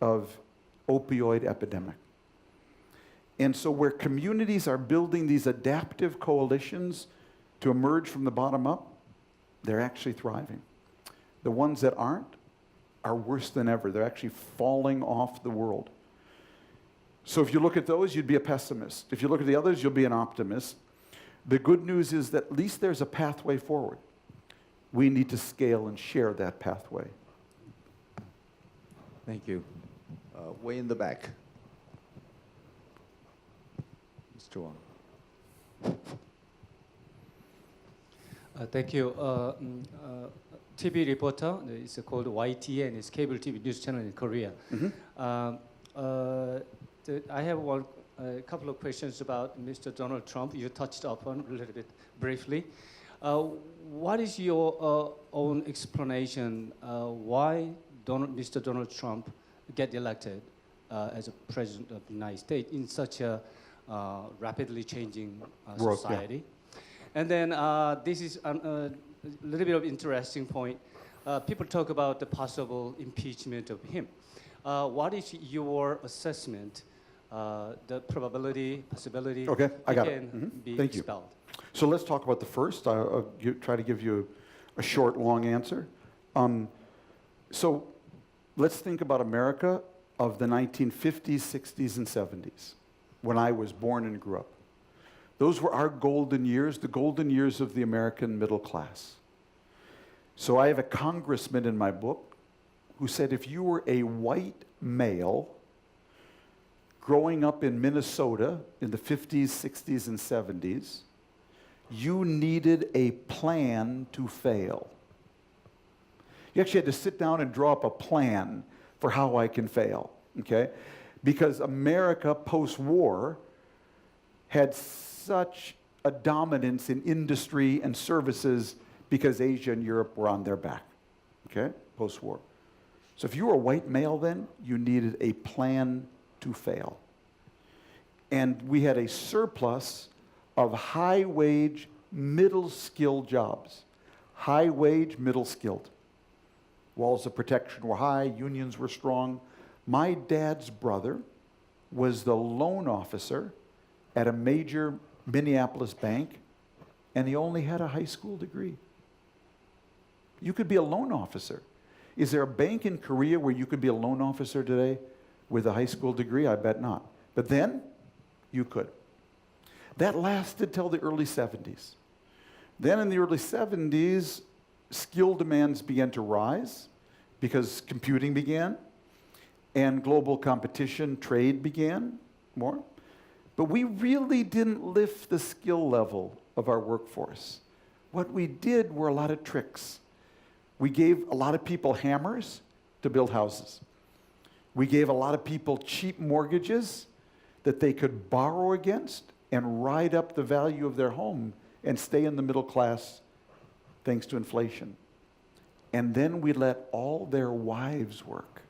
of opioid epidemic. And so where communities are building these adaptive coalitions to emerge from the bottom up, they're actually thriving. The ones that aren't are worse than ever. They're actually falling off the world. So if you look at those, you'd be a pessimist. If you look at the others, you'll be an optimist. The good news is that at least there's a pathway forward. We need to scale and share that pathway. Thank you. Way in the back. Mr. Wang. Thank you. TV reporter, it's called YTN, it's cable TV news channel in Korea. I have a couple of questions about Mr. Donald Trump. You touched upon a little bit briefly. What is your own explanation why Mr. Donald Trump get elected as a president of the United States in such a rapidly changing society? Yeah. And then this is a little bit of interesting point. People talk about the possible impeachment of him. What is your assessment, the probability, possibility Okay, I got he it. can be Thank you. expelled? So let's talk about the first. I'll try to give you a short, long answer. So let's think about America of the 1950s, 60s, and 70s, when I was born and grew up. Those were our golden years, the golden years of the American middle class. So I have a congressman in my book who said if you were a white male growing up in Minnesota in the 50s, 60s, and 70s, you needed a plan to fail. You actually had to sit down and draw up a plan for how I can fail, okay? Because America post-war had such a dominance in industry and services because Asia and Europe were on their back, okay, post-war. So if you were a white male then, you needed a plan to fail. And we had a surplus of high-wage, middle-skilled jobs. High-wage, middle-skilled. Walls of protection were high, unions were strong. My dad's brother was the loan officer at a major Minneapolis bank, and he only had a high school degree. You could be a loan officer. Is there a bank in Korea where you could be a loan officer today with a high school degree? I bet not. But then, you could. That lasted till the early 70s. Then in the early 70s, skill demands began to rise because computing began and global competition, trade began more. But we really didn't lift the skill level of our workforce. What we did were a lot of tricks. We gave a lot of people hammers to build houses. We gave a lot of people cheap mortgages that they could borrow against and ride up the value of their home and stay in the middle class thanks to inflation. And then we let all their wives work.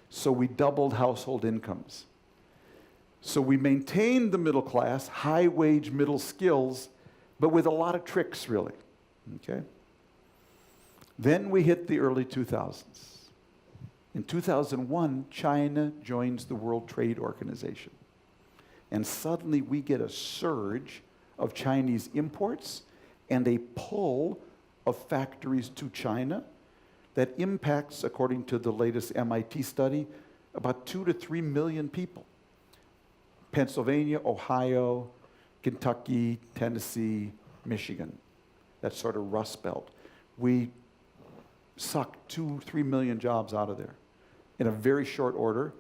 So we doubled household incomes. So we maintained the middle class, high wage, middle skills, but with a lot of tricks, really. Okay? Then we hit the early 2000s. In 2001, China joins the World Trade Organization. And suddenly we get a surge of Chinese imports and a pull of factories to China that impacts, according to the latest MIT study, about 2 to 3 million people. Pennsylvania, Ohio, Kentucky, Tennessee, Michigan. That sort of Rust Belt. We sucked 2-3 million jobs out of there in a very short order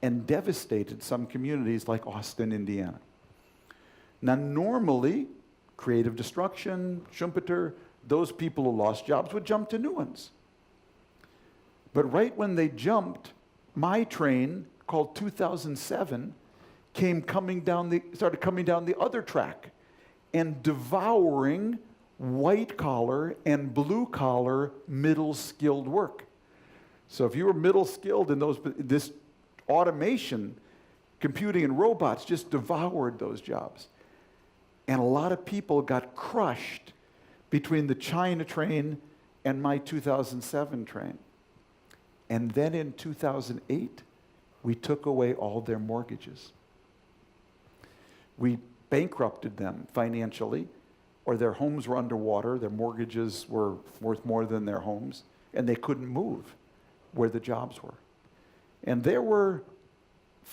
and devastated some communities like Austin, Indiana. Now, normally, creative destruction, Schumpeter, those people who lost jobs would jump to new ones. But right when they jumped, my train, called 2007, started coming down the other track and devouring white-collar and blue-collar middle-skilled work. So if you were middle-skilled in this automation, computing and robots just devoured those jobs. And a lot of people got crushed between the China train and my 2007 train. And then in 2008, we took away all their mortgages. We bankrupted them financially, or their homes were underwater, their mortgages were worth more than their homes, and they couldn't move where the jobs were. And there were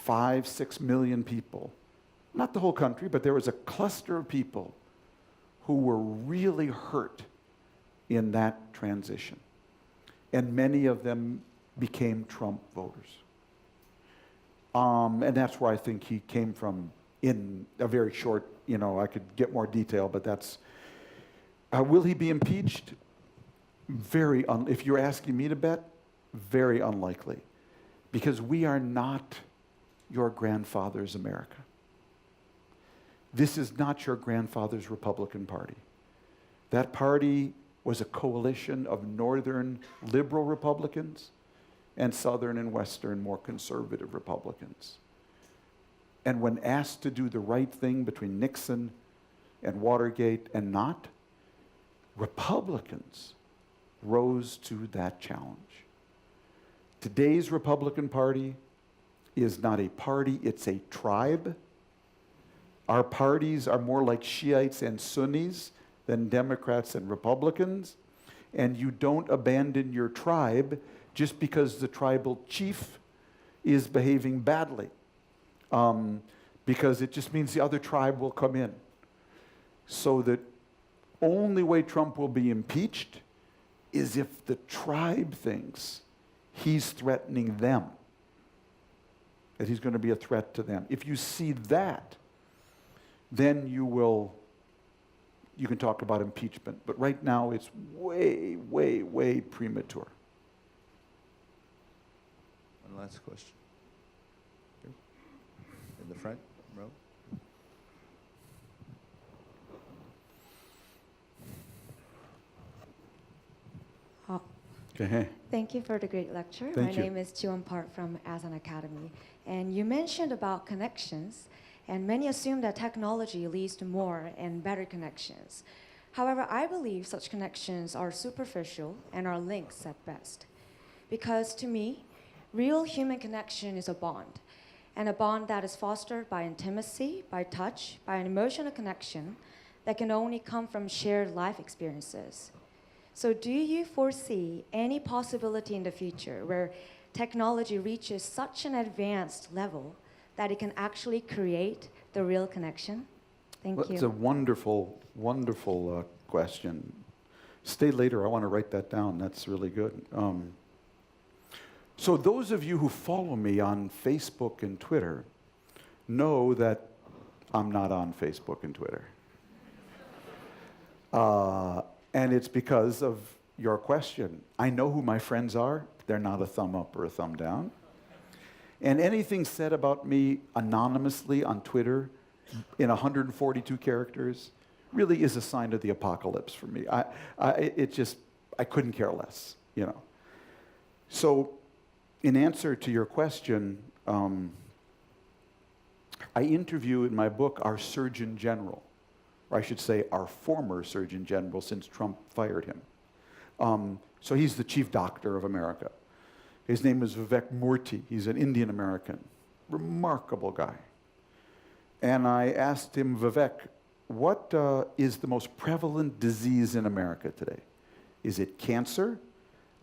5-6 million people, not the whole country, but there was a cluster of people who were really hurt in that transition. And many of them became Trump voters. And that's where I think he came from in a very short, I could get more detail, but that's, will he be impeached? If you're asking me to bet, very unlikely. Because we are not your grandfather's America. This is not your grandfather's Republican Party. That party was a coalition of northern liberal Republicans and southern and western more conservative Republicans. And when asked to do the right thing between Nixon and Watergate and not, Republicans rose to that challenge. Today's Republican Party is not a party, it's a tribe. Our parties are more like Shiites and Sunnis than Democrats and Republicans. And you don't abandon your tribe just because the tribal chief is behaving badly. Because it just means the other tribe will come in. So the only way Trump will be impeached is if the tribe thinks he's threatening them, that he's going to be a threat to them. If you see that, then you can talk about impeachment. But right now, it's way, way, way premature. One last question. Here. In the front row. Okay. Thank you for the great lecture. Thank My you. name is Jiwon Park from Asan Academy. And you mentioned about connections, and many assume that technology leads to more and better connections. However, I believe such connections are superficial and are links at best. Because to me, real human connection is a bond, and a bond that is fostered by intimacy, by touch, by an emotional connection that can only come from shared life experiences. So do you foresee any possibility in the future where technology reaches such an advanced level that it can actually create the real connection? Thank Well, you. it's a wonderful, wonderful question. Stay later. I want to write that down. That's really good. So those of you who follow me on Facebook and Twitter know that I'm not on Facebook and Twitter. And it's because of your question. I know who my friends are. They're not a thumb up or a thumb down. And anything said about me anonymously on Twitter in 142 characters really is a sign of the apocalypse for me. I couldn't care less, you know. So in answer to your question, I interview in my book our Surgeon General, or I should say our former Surgeon General since Trump fired him. So he's the chief doctor of America. His name is Vivek Murthy. He's an Indian American, remarkable guy. And I asked him, Vivek, what is the most prevalent disease in America today? Is it cancer,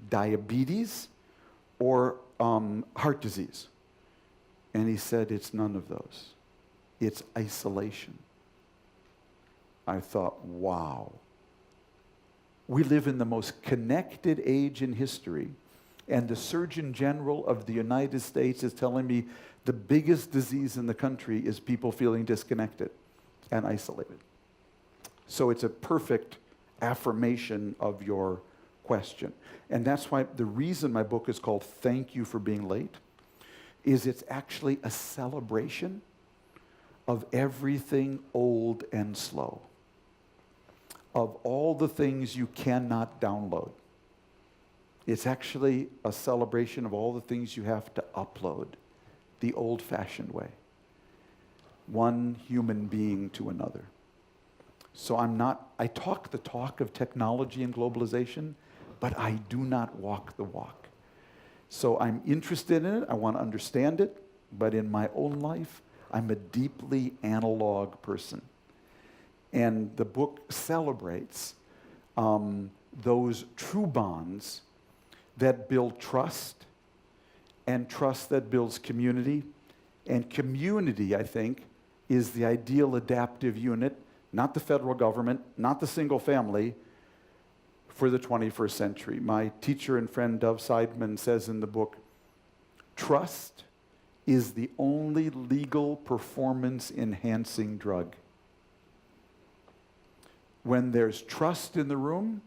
diabetes, or heart disease? And he said, it's none of those. It's isolation. I thought, wow. We live in the most connected age in history, and the Surgeon General of the United States is telling me the biggest disease in the country is people feeling disconnected and isolated. So it's a perfect affirmation of your question. And that's why the reason my book is called Thank You for Being Late is it's actually a celebration of everything old and slow, of all the things you cannot download. It's actually a celebration of all the things you have to upload the old-fashioned way, one human being to another. So I talk the talk of technology and globalization, but I do not walk the walk. So I'm interested in it, I want to understand it, but in my own life, I'm a deeply analog person. And the book celebrates those true bonds that build trust, and trust that builds community. And community, I think, is the ideal adaptive unit, not the federal government, not the single family, for the 21st century. My teacher and friend Dov Seidman says in the book, trust is the only legal performance-enhancing drug. When there's trust in the room,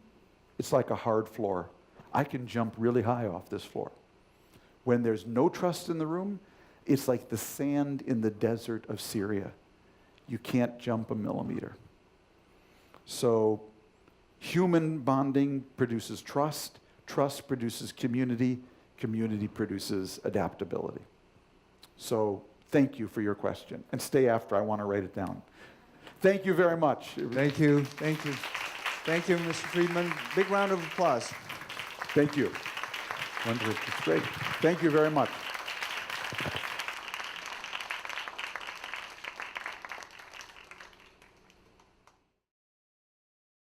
it's like a hard floor. I can jump really high off this floor. When there's no trust in the room, it's like the sand in the desert of Syria. You can't jump a millimeter. So human bonding produces trust, trust produces community, community produces adaptability. So thank you for your question. And stay after, I want to write it down. Thank you very much. Thank you. Thank you. Thank you, Mr. Friedman. Big round of applause. Thank you. Wonderful. It's great. Thank you very much.